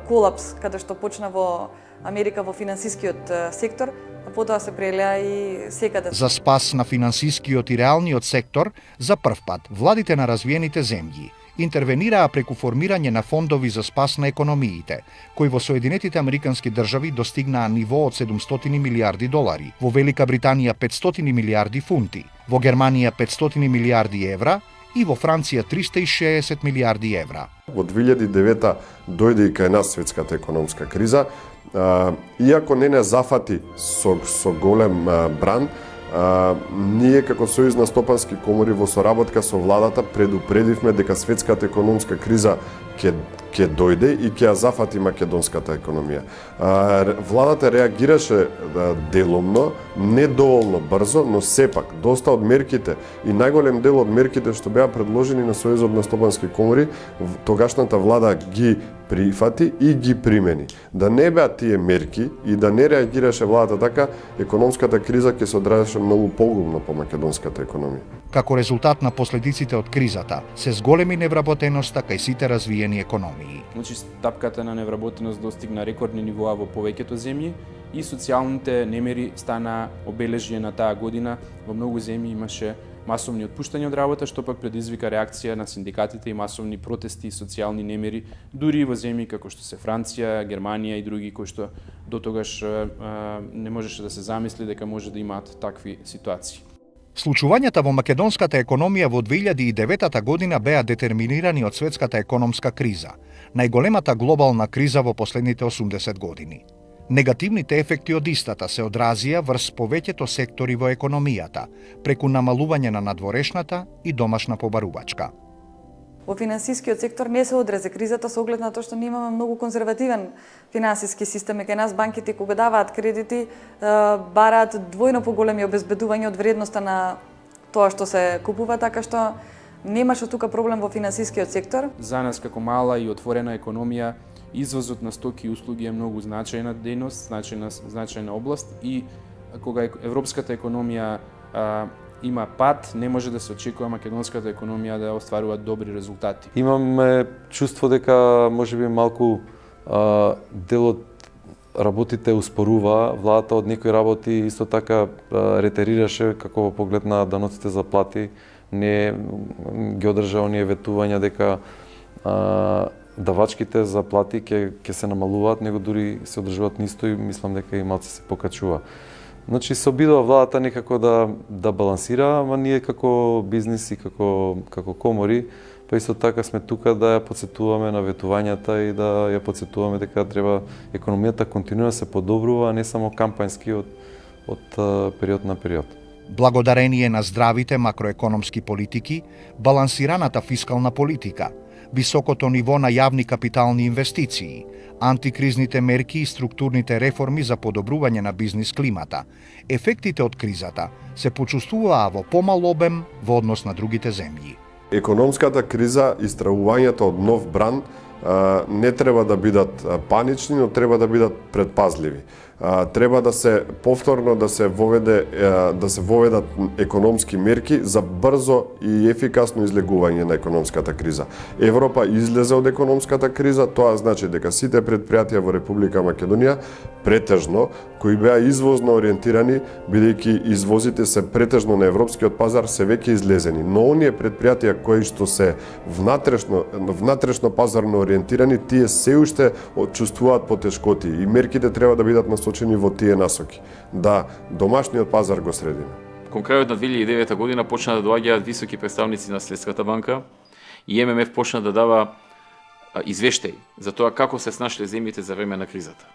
колапс каде што почна во Америка во финансискиот сектор, а потоа се прелеа и секаде. За спас на финансискиот и реалниот сектор, за прв пат владите на развиените земји интервенираа преку формирање на фондови за спас на економиите, кои во Соединетите Американски држави достигнаа ниво од 700 милиарди долари, во Велика Британија 500 милиарди фунти, во Германија 500 милиарди евра и во Франција 360 милиарди евра. Во 2009 дојде и кај нас светската економска криза, иако не зафати со голем бран, ние како Сојуз на стопански комори во соработка со владата предупредивме дека светската економска криза ќе дојде и ќе ја зафати македонската економија. Владата реагираше деломно, не доволно брзо, но сепак доста од мерките и најголем дел од мерките што беа предложени на Сојузот на стопански комори, тогашната влада ги прифати и ги примени. Да не беа тие мерки и да не реагираше владата така, економската криза ќе се одразеше многу погубно по македонската економија. Како резултат на последиците од кризата, се зголеми невработеноста кај сите развиени економии. Значи, стапката на невработеност достигна рекордни нивоа во повеќето земји и социјалните немери стана обележје на таа година. Во многу земји имаше масовни отпуштања од работа, што пак предизвика реакција на синдикатите и масовни протести и социјални немери, дури и во земји како што се Франција, Германија и други кои што дотогаш не можеше да се замисли дека може да имаат такви ситуации. Случувањата во македонската економија во 2009 година беа детерминирани од светската економска криза, најголемата глобална криза во последните 80 години. Негативните ефекти од истата се одразија врз повеќето сектори во економијата, преку намалување на надворешната и домашна побарувачка. Во финансискиот сектор не се одрази кризата со оглед на тоа што ние имаме многу конзервативен финансиски систем. Кај нас банките кога даваат кредити бараат двојно поголеми обезбедувања од вредноста на тоа што се купува, така што немаше тука проблем во финансискиот сектор. За нас како мала и отворена економија, извозот на стоки и услуги е многу значајна дејност, значајна област, и кога европската економија има пат, не може да се очекува македонската економија да остварува добри резултати. Имаме чувство дека можеби малку дел од работите успорува, владата од некои работи исто така ретерираше како во поглед на даноците за плати, не ги одржа оние ветувања дека давачките за плати ќе се намалуваат, него дури се одржуваат нисто и мислам дека и малце се покачува. Значи се обидува владата некако да балансира, ама ние како бизнис и како комори па исто така сме тука да ја потсетуваме на ветувањата и да ја потсетуваме дека треба економијата континуирано се подобрува, а не само кампањски од период на период. Благодарение на здравите макроекономски политики, балансираната фискална политика, високото ниво на јавни капитални инвестиции, антикризните мерки и структурните реформи за подобрување на бизнис климата, ефектите од кризата се почувствуваа во помал обем во однос на другите земји. Економската криза и стравувањето од нов бран не треба да бидат панични, но треба да бидат предпазливи. Треба да се повторно да се воведат економски мерки за брзо и ефикасно излегување на економската криза. Европа излезе од економската криза, тоа значи дека сите предпријатија во Република Македонија претежно кои беа извозно ориентирани, бидејќи извозите се претежно на европскиот пазар, се веќе излезени. Но оние предпријатија кои што се внатрешно пазарно ориентирани, тие се уште чувствуваат потешкоти и мерките треба да бидат насочени во тие насоки, да домашниот пазар го средиме. Кон крајот на 2009 година почна да доаѓаат високи представници на Светската банка и ММФ почна да дава извештај за тоа како се снашле земјите за време на кризата.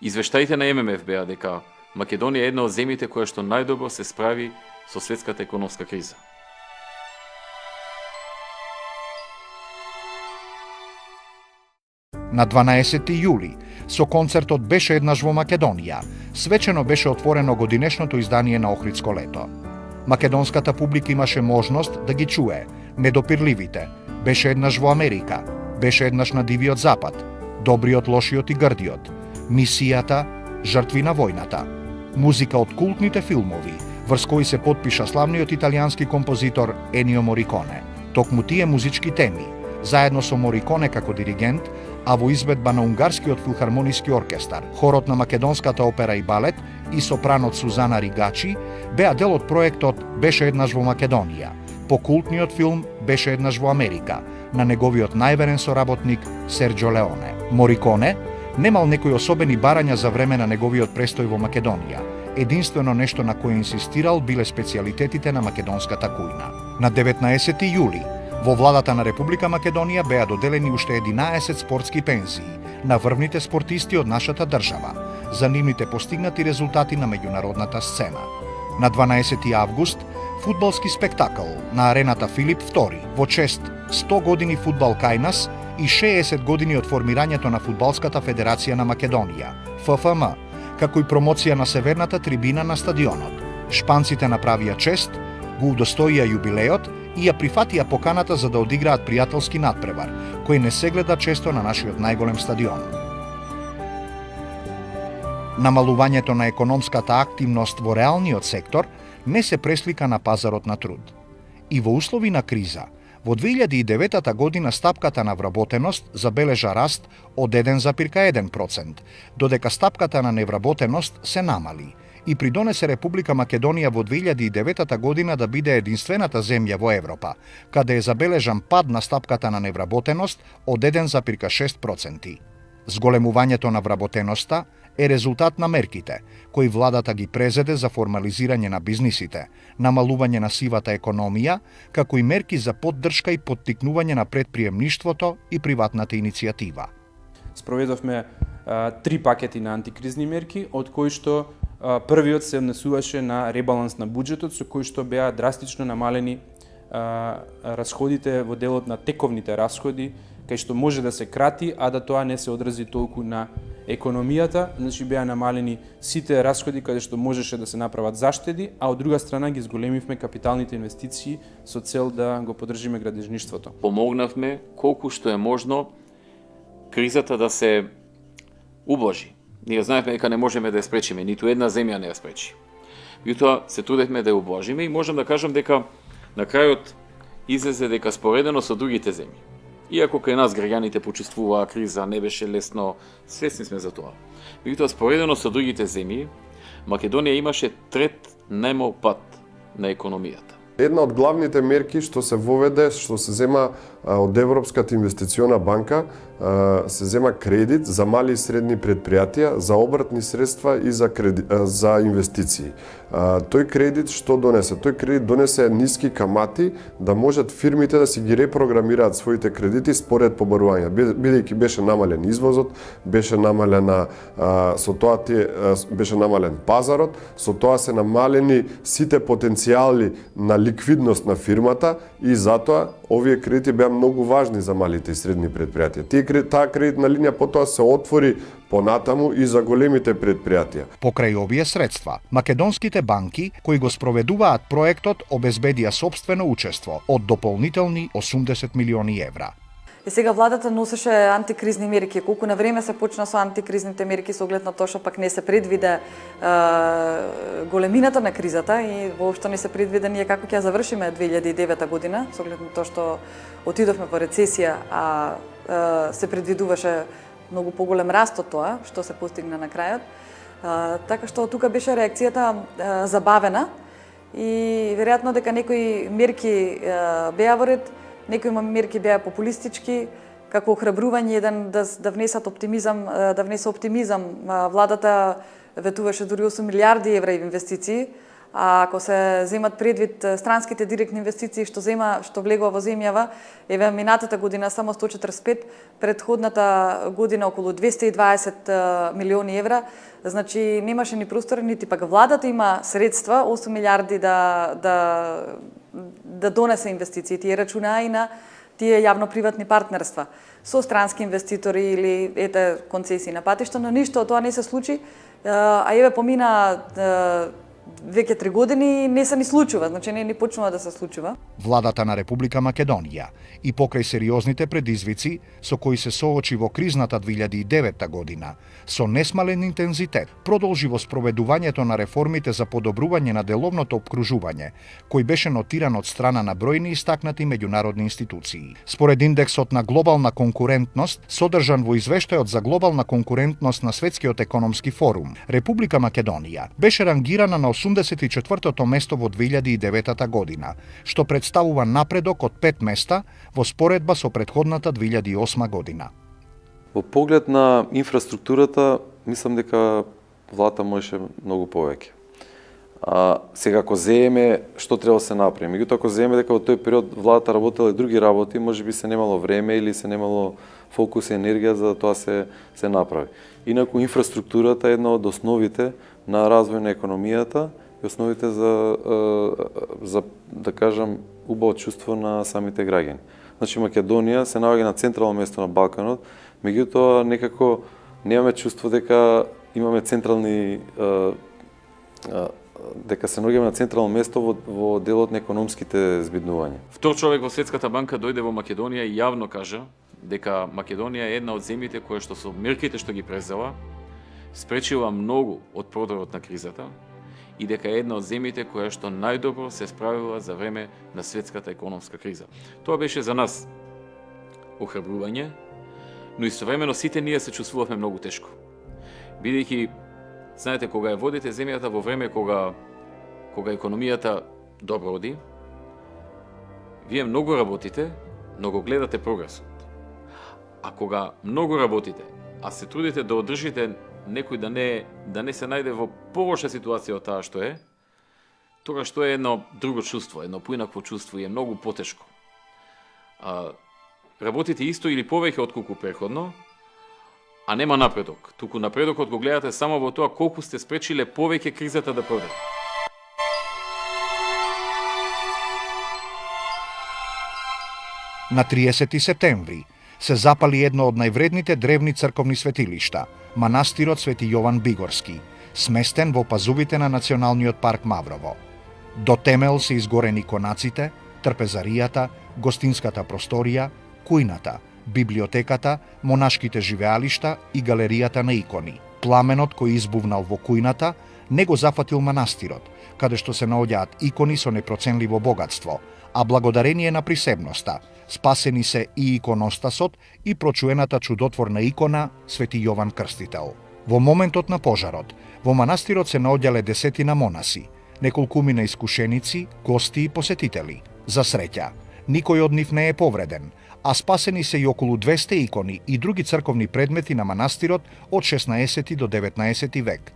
Извештаите на ММФ беа дека Македонија е една од земјите која што најдобро се справи со светската економска криза. На 12 јули, со концертот Беше еднаш во Македонија, свечено беше отворено годинешното издание на Охридско лето. Македонската публика имаше можност да ги чуе недопирливите, Беше еднаш во Америка, Беше еднаш на Дивиот Запад, Добриот, лошиот и грдиот, Мисијата, Жртви на војната, музика од култните филмови, врз кои се потпиша славниот италијански композитор Енио Мориконе. Токму тие музички теми, заедно со Мориконе како диригент, а во изведба на Унгарскиот филхармониски оркестар, хорот на Македонската опера и балет и сопранот Сузана Ригачи беа дел од проектот Беше еднаш во Македонија, по култниот филм Беше еднаш во Америка, на неговиот најверен соработник Серџо Леоне. Мориконе немал некои особени барања за време на неговиот престој во Македонија. Единствено нешто на кое инсистирал биле специјалитетите на македонската кујна. На 19 јули, во владата на Република Македонија беа доделени уште 11 спортски пензии на врвните спортисти од нашата држава за нивните постигнати резултати на меѓународната сцена. На 12 август, фудбалски спектакл на арената Филип II во чест 100 години фудбал кај нас и 60 години од формирањето на Фудбалската федерација на Македонија, ФФМ, како и промоција на северната трибина на стадионот. Шпанците направија чест, го удостоија јубилеот и ја прифатија поканата за да одиграат пријателски надпревар, кој не се гледа често на нашиот најголем стадион. Намалувањето на економската активност во реалниот сектор не се преслика на пазарот на труд. И во услови на криза, во 2009 година стапката на вработеност забележа раст од 1,1%, додека стапката на невработеност се намали и придонесе Република Македонија во 2009 година да биде единствената земја во Европа, каде е забележан пад на стапката на невработеност од 1,6%. Зголемувањето на вработеноста е резултат на мерките кои владата ги презеде за формализирање на бизнисите, намалување на сивата економија, како и мерки за поддршка и поттикнување на предприемништвото и приватната иницијатива. Спроведовме 3 пакети на антикризни мерки, од кои што првиот се однесуваше на ребаланс на буџетот, со кој што беа драстично намалени расходите во делот на тековните расходи, кај што може да се крати, а да тоа не се одрази толку на економијата, значи беа намалени сите расходи каде што можеше да се направат заштеди, а од друга страна ги зголемивме капиталните инвестиции со цел да го поддржиме градежништвото. Помогнавме колку што е можно кризата да се ублажи. Ние знаевме дека не можеме да ја спречиме, ниту една земја не ја спречи. Меѓутоа се трудевме да ја ублажиме и можам да кажам дека на крајот излезе дека споредено со другите земји. Иако кај нас граѓаните почувствуваа криза, не беше лесно, свесни сме за тоа. Меѓутоа споредено со другите земји, Македонија имаше трет најмал пат на економијата. Една од главните мерки што се воведе, што се зема од Европската инвестициона банка, се зема кредит за мали и средни предпријатија, за обртни средства и за инвестиции. Тој кредит што донесе? Тој кредит донесе ниски камати да можат фирмите да си ги репрограмираат своите кредити според побарување. Бидејќи беше намален извозот, беше намалена беше намален пазарот, со тоа се намалени сите потенцијали на ликвидност на фирмата и затоа овие кредити беа многу важни за малите и средни предпријатија. Таа кредитна линија потоа се отвори понатаму и за големите предпријатија. Покрај овие средства, македонските банки кои го спроведуваат проектот обезбедија сопствено учество од дополнителни 80 милиони евра. И сега владата носеше антикризни мерки. Колку на време се почна со антикризните мерки со оглед на тоа што пак не се предвиде големината на кризата и воопшто не се предвиде ние како ќе ја завршиме 2009 година, со оглед на тоа што отидовме во рецесија, а се предвидуваше многу поголем раст од тоа што се постигна на крајот. Така што тука беше реакцијата забавена и веројатно дека некои мерки беа во ред, некои мерки беа популистички, како охрабрување да внесат оптимизам, да внесе оптимизам. Владата ветуваше дури 8 милиарди евра инвестиции, а ако се земат предвид странските директни инвестиции што влегува во земјава, еве минатата година само 145, предходната година околу 220 милиони евра, значи немаше ни простор, нити пак владата има средства 8 милиарди да донесе инвестициите и рачунаа и на тие јавно-приватни партнерства со странски инвеститори или концесии на патишта, но ништо од тоа не се случи, а еве помина веќе 3 години не се ни случува, значи не ни почнува да се случува. Владата на Република Македонија и покрај сериозните предизвици со кои се соочи во кризната 2009 година, со несмален интензитет продолжи во спроведувањето на реформите за подобрување на деловното обкружување, кој беше нотиран од страна на бројни истакнати меѓународни институции. Според индексот на глобална конкурентност, содржан во извештајот за глобална конкурентност на Светскиот економски форум, Република Македонија беше рангирана на 84-то место во 2009 година, што представува напредок од 5 места во споредба со претходната 2008 година. Во поглед на инфраструктурата, мислам дека владата можеше многу повеќе. Сега ако земеме што треба да се направи, меѓутоа ако земеме дека во тој период владата работела и други работи, можеби се немало време или се немало фокус и енергија за да тоа се направи. Инаку инфраструктурата е една од основите на развој на економијата и основите за да кажам убаво чувство на самите граѓани. Значи Македонија се наоѓа на централно место на Балканот, меѓутоа некако немаме чувство дека имаме централни дека се наоѓаме на централно место во делот на економските збиднувања. Втор човек во Светската банка дојде во Македонија и јавно кажа дека Македонија е една од земјите која што со мерките што ги презела спречила многу од продорот на кризата и дека е една од земјите која што најдобро се справила за време на светската економска криза. Тоа беше за нас охрабрување, но истовремено сите ние се чувствувавме многу тешко. Бидејќи, знаете, кога ја водите земјата во време кога економијата добро оди, вие многу работите, но го гледате прогресот. А кога многу работите, а се трудите да одржите некој да не се најде во полоша ситуација од таа што е, тогаш тоа е едно друго чувство, едно поинакво чувство и е многу потешко. Работите исто или повеќе отколку претходно, а нема напредок. Туку напредокот го гледате само во тоа колку сте спречиле повеќе кризата да проде. На 30 септември се запали едно од највредните древни црковни светилишта, манастирот Свети Јован Бигорски, сместен во пазувите на Националниот парк Маврово. До темел се изгорени конаците, трпезаријата, гостинската просторија, кујната, библиотеката, монашките живеалишта и галеријата на икони. Пламенот кој избувнал во кујната не го зафатил манастирот, каде што се наоѓаат икони со непроценливо богатство, а благодарение на присебноста, спасени се и иконостасот и прочуената чудотворна икона Свети Јован Крстител. Во моментот на пожарот, во манастирот се наоѓале десетина монаси, неколкумина искушеници, гости и посетители. За среќа, никој од нив не е повреден, а спасени се и околу 200 икони и други црковни предмети на манастирот од 16 до 19 век.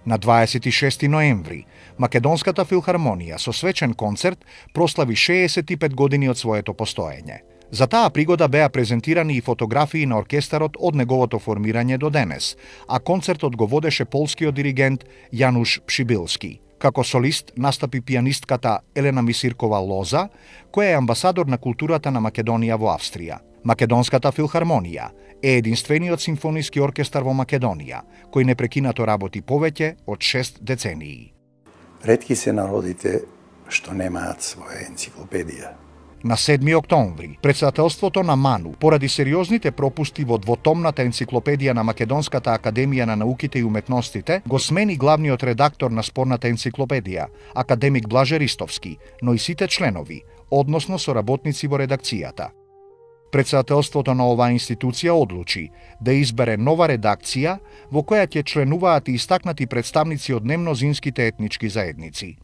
На 26 ноември, Македонската филхармонија со свечен концерт прослави 65 години од своето постоење. За таа пригода беа презентирани и фотографии на оркестарот од неговото формирање до денес, а концертот го водеше полскиот диригент Јануш Пшибилски. Како солист настапи пијанистката Елена Мисиркова Лоза, која е амбасадор на културата на Македонија во Австрија. Македонската филхармонија е единствениот симфониски оркестар во Македонија, кој непрекинато работи повеќе од 6 децении. Ретки се народите што немаат своја енциклопедија. На 7 октомври, председателството на МАНУ, поради сериозните пропусти во двотомната енциклопедија на Македонската академија на науките и уметностите, го смени главниот редактор на спорната енциклопедија, академик Блаже Ристовски, но и сите членови, односно соработници во редакцијата. Председателството на оваа институција одлучи да избере нова редакција во која ќе членуваат и истакнати представници од немнозинските етнички заедници.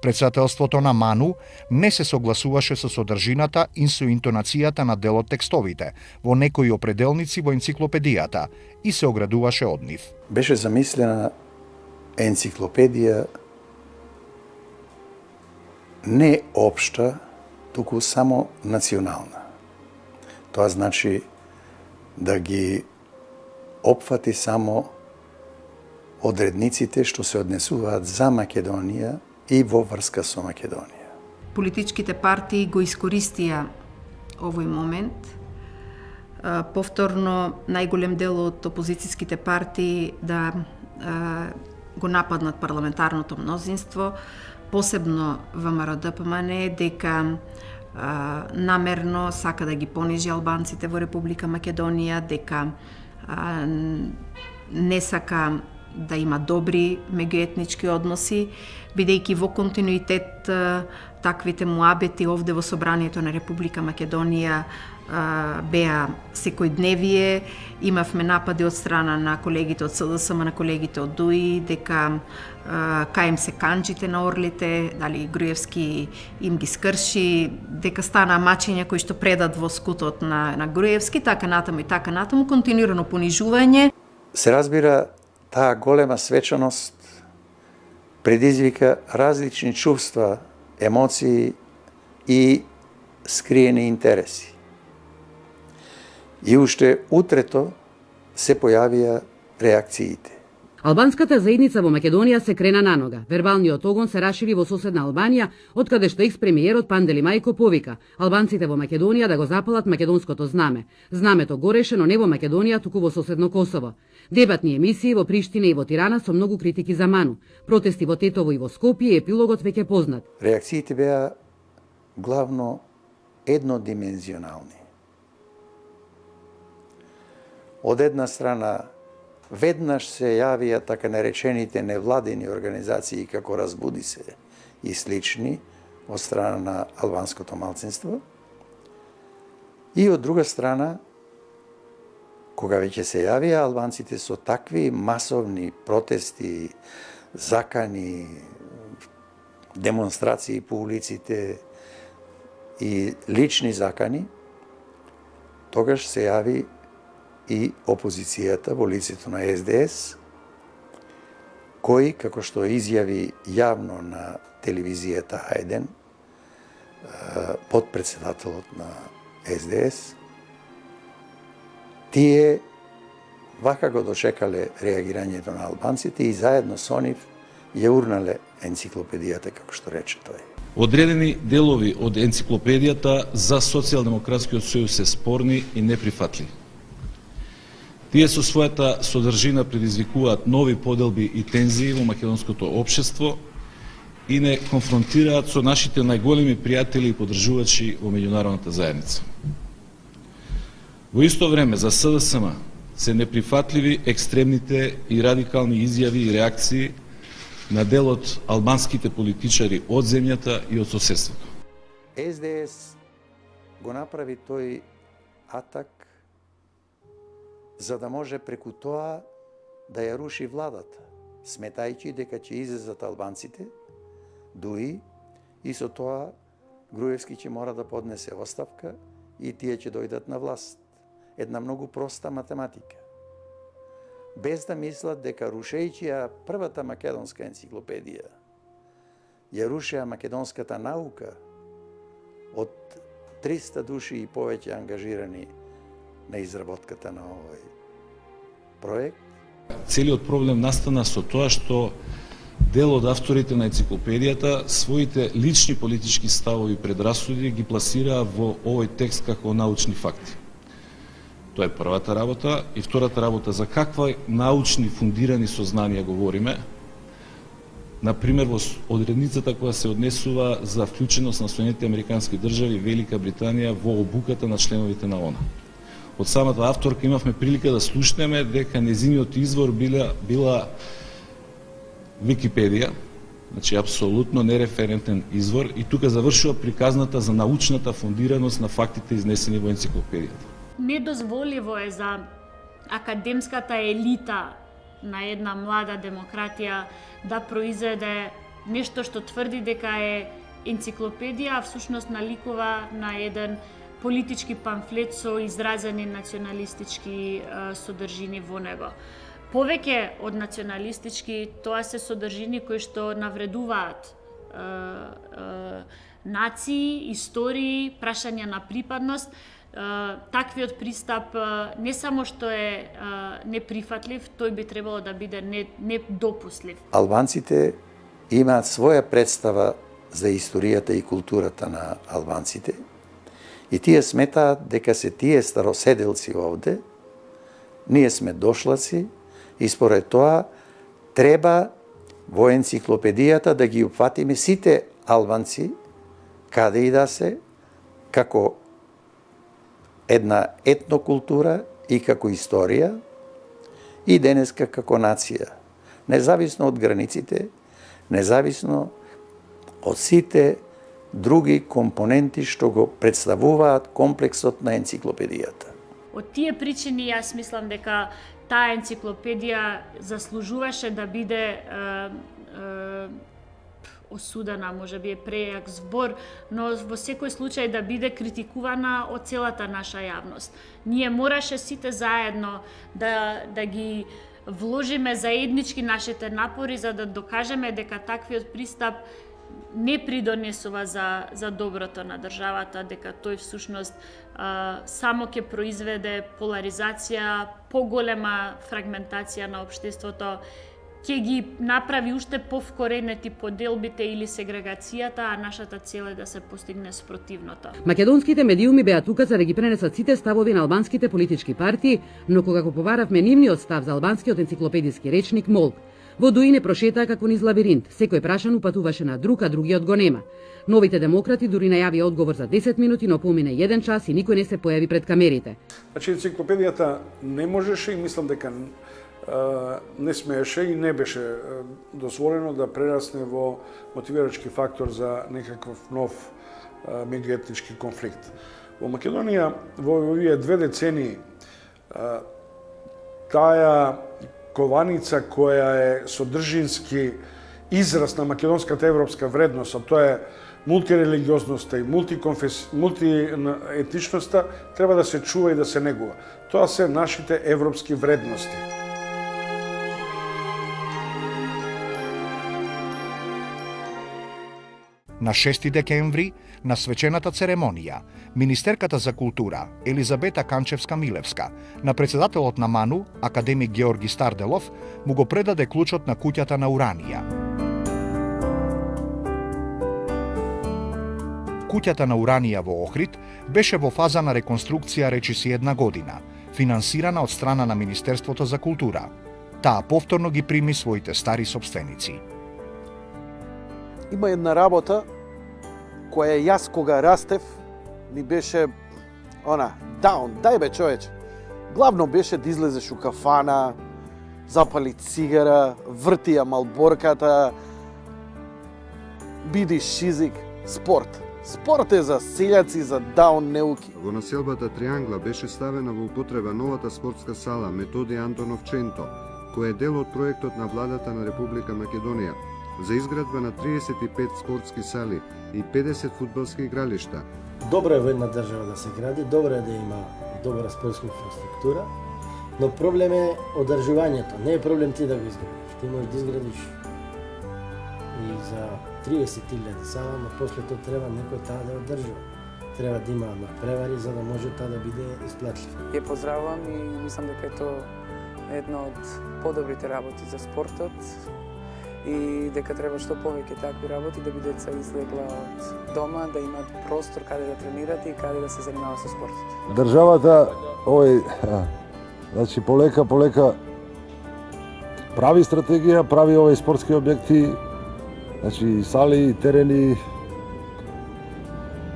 Председателството на МАНУ не се согласуваше со содржината и со интонацијата на дел од текстовите во некои определници во енциклопедијата и се оградуваше од нив. Беше замислена енциклопедија не општа, туку само национална. Тоа значи да ги опфати само одредниците што се однесуваат за Македонија и во врска со Македонија. Политичките партии го искористија овој момент. Повторно, најголем дел од опозицијските партии да го нападнат парламентарното мнозинство, посебно ВМРО-ДПМН, дека намерно сака да ги понижи албанците во Република Македонија, дека не сака да има добри меѓуетнички односи, бидејќи во континуитет таквите муабети овде во Собранието на Република Македонија беа секојдневие. Имавме напади од страна на колегите од СДСМ, на колегите од ДУИ, дека каем се канџите на орлите, дали Груевски им ги скрши, дека стана мачења кои што предат во скутот на Груевски, така натаму, континуирано понижување. Се разбира, таа голема свечаност предизвика различни чувства, емоции и скриени интереси. И уште утрето се појавија реакциите. Албанската заедница во Македонија се крена на нога. Вербалниот огон се расшири во соседна Албанија, откаде што екс-премиерот Пандели Мајко повика албанците во Македонија да го запалат македонското знаме. Знамето гореше, но не во Македонија, туку во соседно Косово. Дебатни емисии во Приштина и во Тирана со многу критики за МАНУ. Протести во Тетово и во Скопје, епилогот веќе познат. Реакциите беа главно еднодимензионални. Од една страна, веднаш се јавија така наречените невладини организации како Разбуди се и слични од страна на албанското малцинство. И од друга страна, кога веќе се јавија албанците со такви масовни протести, закани, демонстрации по улиците и лични закани, тогаш се јави и опозицијата во лицето на СДС, кој, како што изјави јавно на телевизијата Ајден, подпредседателот на СДС, тие вака го дочекале реагирањето на албанците и заедно со нив ја урнале енциклопедијата, како што рече тој. Одредени делови од енциклопедијата за Социјалдемократскиот сојуз се спорни и неприфатливи. Тие со својата содржина предизвикуваат нови поделби и тензии во македонското општество и не конфронтираат со нашите најголеми пријатели и поддржувачи во меѓународната заедница. Во исто време за СДСМ се неприфатливи екстремните и радикални изјави и реакции на дел од албанските политичари од земјата и од соседството. СДС го направи тој атак за да може преку тоа да ја руши владата, сметајќи дека ќе излезат албанците дуи и со тоа Груевски ќе мора да поднесе оставка и тие ќе дојдат на власт. Една многу проста математика. Без да мислат дека рушејќи ја првата македонска енциклопедија, ја рушеа македонската наука од 300 души и повеќе ангажирани на изработката на овој проект. Целиот проблем настана со тоа што дел од авторите на енциклопедијата своите лични политички ставови и предрасуди ги пласираа во овој текст како научни факти. Тоа е првата работа. И втората работа, за каква научни фундирани сознанија говориме. Например, во одредницата која се однесува за вклученост на Соединетите Американски држави и Велика Британија во обуката на членовите на ООН. Од самата авторка имавме прилика да слушнеме дека незиниот извор била Википедија, значи апсолутно нереферентен извор, и тука завршува приказната за научната фундираност на фактите изнесени во енциклопедијата. Недозволиво е за академската елита на една млада демократија да произведе нешто што тврди дека е енциклопедија, а всушност наликува на еден политички памфлет со изразени националистички содржини во него. Повеќе од националистички, тоа се содржини кои што навредуваат нации, истории, прашања на припадност. Таквиот пристап не само што е неприфатлив, тој би требало да биде недопуслив. Албанците имаат своја представа за историјата и културата на албанците и тие сметаат дека се тие староседелци овде, ние сме дошлаци и според тоа треба во енциклопедијата да ги упфатиме сите албанци, каде и да се, како една етнокултура и како историја и денеска како нација, независно од границите, независно од сите други компоненти што го представуваат комплексот на енциклопедијата. Од тие причини јас мислам дека таа енциклопедија заслужуваше да биде осудена, може би е прејак збор, но во секој случај да биде критикувана од целата наша јавност. Ние мораше сите заедно да ги вложиме заеднички нашите напори за да докажеме дека таквиот пристап не придонесува за доброто на државата, дека тој всушност само ќе произведе поларизација, поголема фрагментација на општеството, ќе ги направи уште повкоренети поделбите или сегрегацијата, а нашата цел е да се постигне спротивното. Македонските медиуми беа тука за да ги пренесат сите ставови на албанските политички партии, но кога го побаравме нивниот став за албанскиот енциклопедиски речник Молк, во дуи не прошетаа како низ лабиринт. Секој прашан упатуваше на друг, а другиот го нема. Новите демократи дури најавија одговор за 10 минути, но помине 1 час и никој не се појави пред камерите. Значи енциклопедијата не можеше и мислам дека не смееше и не беше дозволено да прерасне во мотивирачки фактор за некаков нов меѓуетнички конфликт. Во Македонија во овие 2 децении таа кованица која е содржински израз на македонската европска вредност, а тоа е мултирелигиозноста и мултиетничноста, треба да се чува и да се негува. Тоа се нашите европски вредности. На 6 декември, на свечената церемонија, министерката за култура Елизабета Канчевска-Милевска на председателот на МАНУ, академик Георги Старделов, му го предаде клучот на куќата на Уранија. Куќата на Уранија во Охрид беше во фаза на реконструкција речиси 1 година, финансирана од страна на Министерството за култура. Таа повторно ги прими своите стари собственици. Има една работа која јас кога растев ми беше даун, дај бе човече. Главно беше да излезеш у кафана, запали цигара, врти ја малборката, биди шизик, спорт. Спорт е за селјаци, за даун неуки. Во населбата Триангла беше ставена во употреба новата спортска сала Методи Антонов Ченто, која е дел од проектот на владата на Република Македонија за изградба на 35 спортски сали и 50 фудбалски игралишта. Добро е во една држава да се гради, добро е да има добра спортска инфраструктура, но проблем е одржувањето. Не е проблем ти да го изградиш. Ти можеш да изградиш и за 30.000 сала, но после тоа треба некој таа да одржува. Треба да има надпревари за да може таа да биде исплатлив. Ја поздравувам и мислам дека е тоа една од подобрите работи за спортот и дека треба што повеќе такви работи да би деца излегла од дома, да имаат простор каде да тренираат и каде да се занимаваат со спортот. Државата значи полека прави стратегија, прави овој спортски објекти, значи сали, терени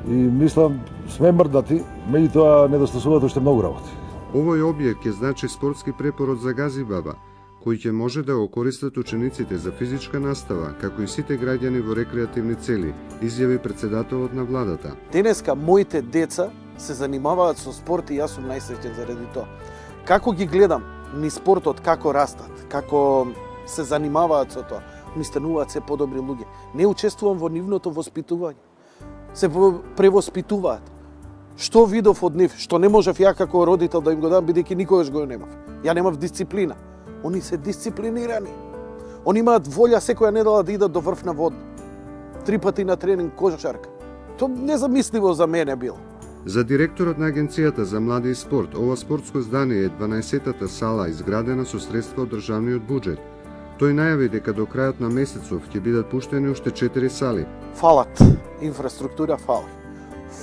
и мислам сме мрдати, меѓутоа недостасуваат уште многу работи. Овој објект ќе значи спортски препород за Газибаба, кој ќе може да го користат учениците за физичка настава, како и сите граѓани во рекреативни цели, изјави председателот на владата. Денеска моите деца се занимаваат со спорт и јас сум најсреќен заради тоа. Како ги гледам ни спортот, како растат, како се занимаваат со тоа, ми стануваат се подобри луѓе. Не учествувам во нивното воспитување. Се превоспитуваат. Што видов од нив, што не можев ја како родител да им го дам, бидејќи никогаш го немав. Ја немав дисциплина. Они се дисциплинирани. Они имаат волја секоја недела да идат до врв на водно. 3 пати на тренинг кошарка. Тоа незамисливо за мене било. За директорот на Агенцијата за млади и спорт, ова спортско здание е 12-тата сала изградена со средства од државниот буџет. Тој најави дека до крајот на месецов ќе бидат пуштени уште 4 сали. Фалат инфраструктура,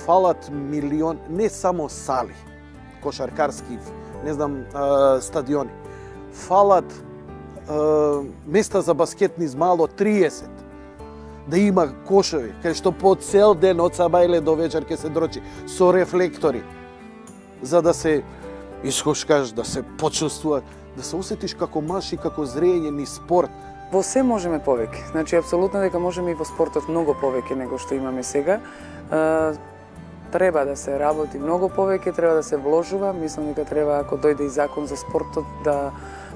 фалат милион, не само сали, кошаркарски, не знам, стадиони. Фалат места за баскетни мало 30. Да има кошови, кај што по цел ден од сабајле до вечер ќе се дрочи со рефлектори, за да се искушкаш, да се почувствува, да се усетиш како маж и како зрење ни спорт. Во се можеме повеќе. Значи, апсолутно дека можеме и во спортот многу повеќе него што имаме сега. Треба да се работи многу повеќе, треба да се вложува. Мислам дека треба, ако дојде и закон за спортот, да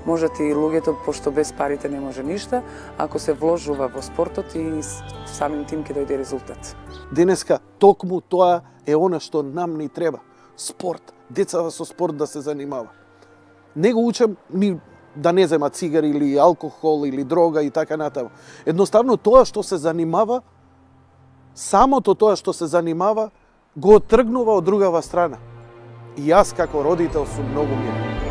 можат и луѓето, пошто без парите не може ништа, ако се вложува во спортот и самим тим ќе дојде резултат. Денеска токму тоа е она што нам ни треба. Спорт. Децата со спорт да се занимава. Не го учам ни да не земат цигари или алкохол или дрога и така натаму. Едноставно тоа што се занимава, самото тоа што се занимава, го тргнува од другава страна. И јас како родител сум многу мирен.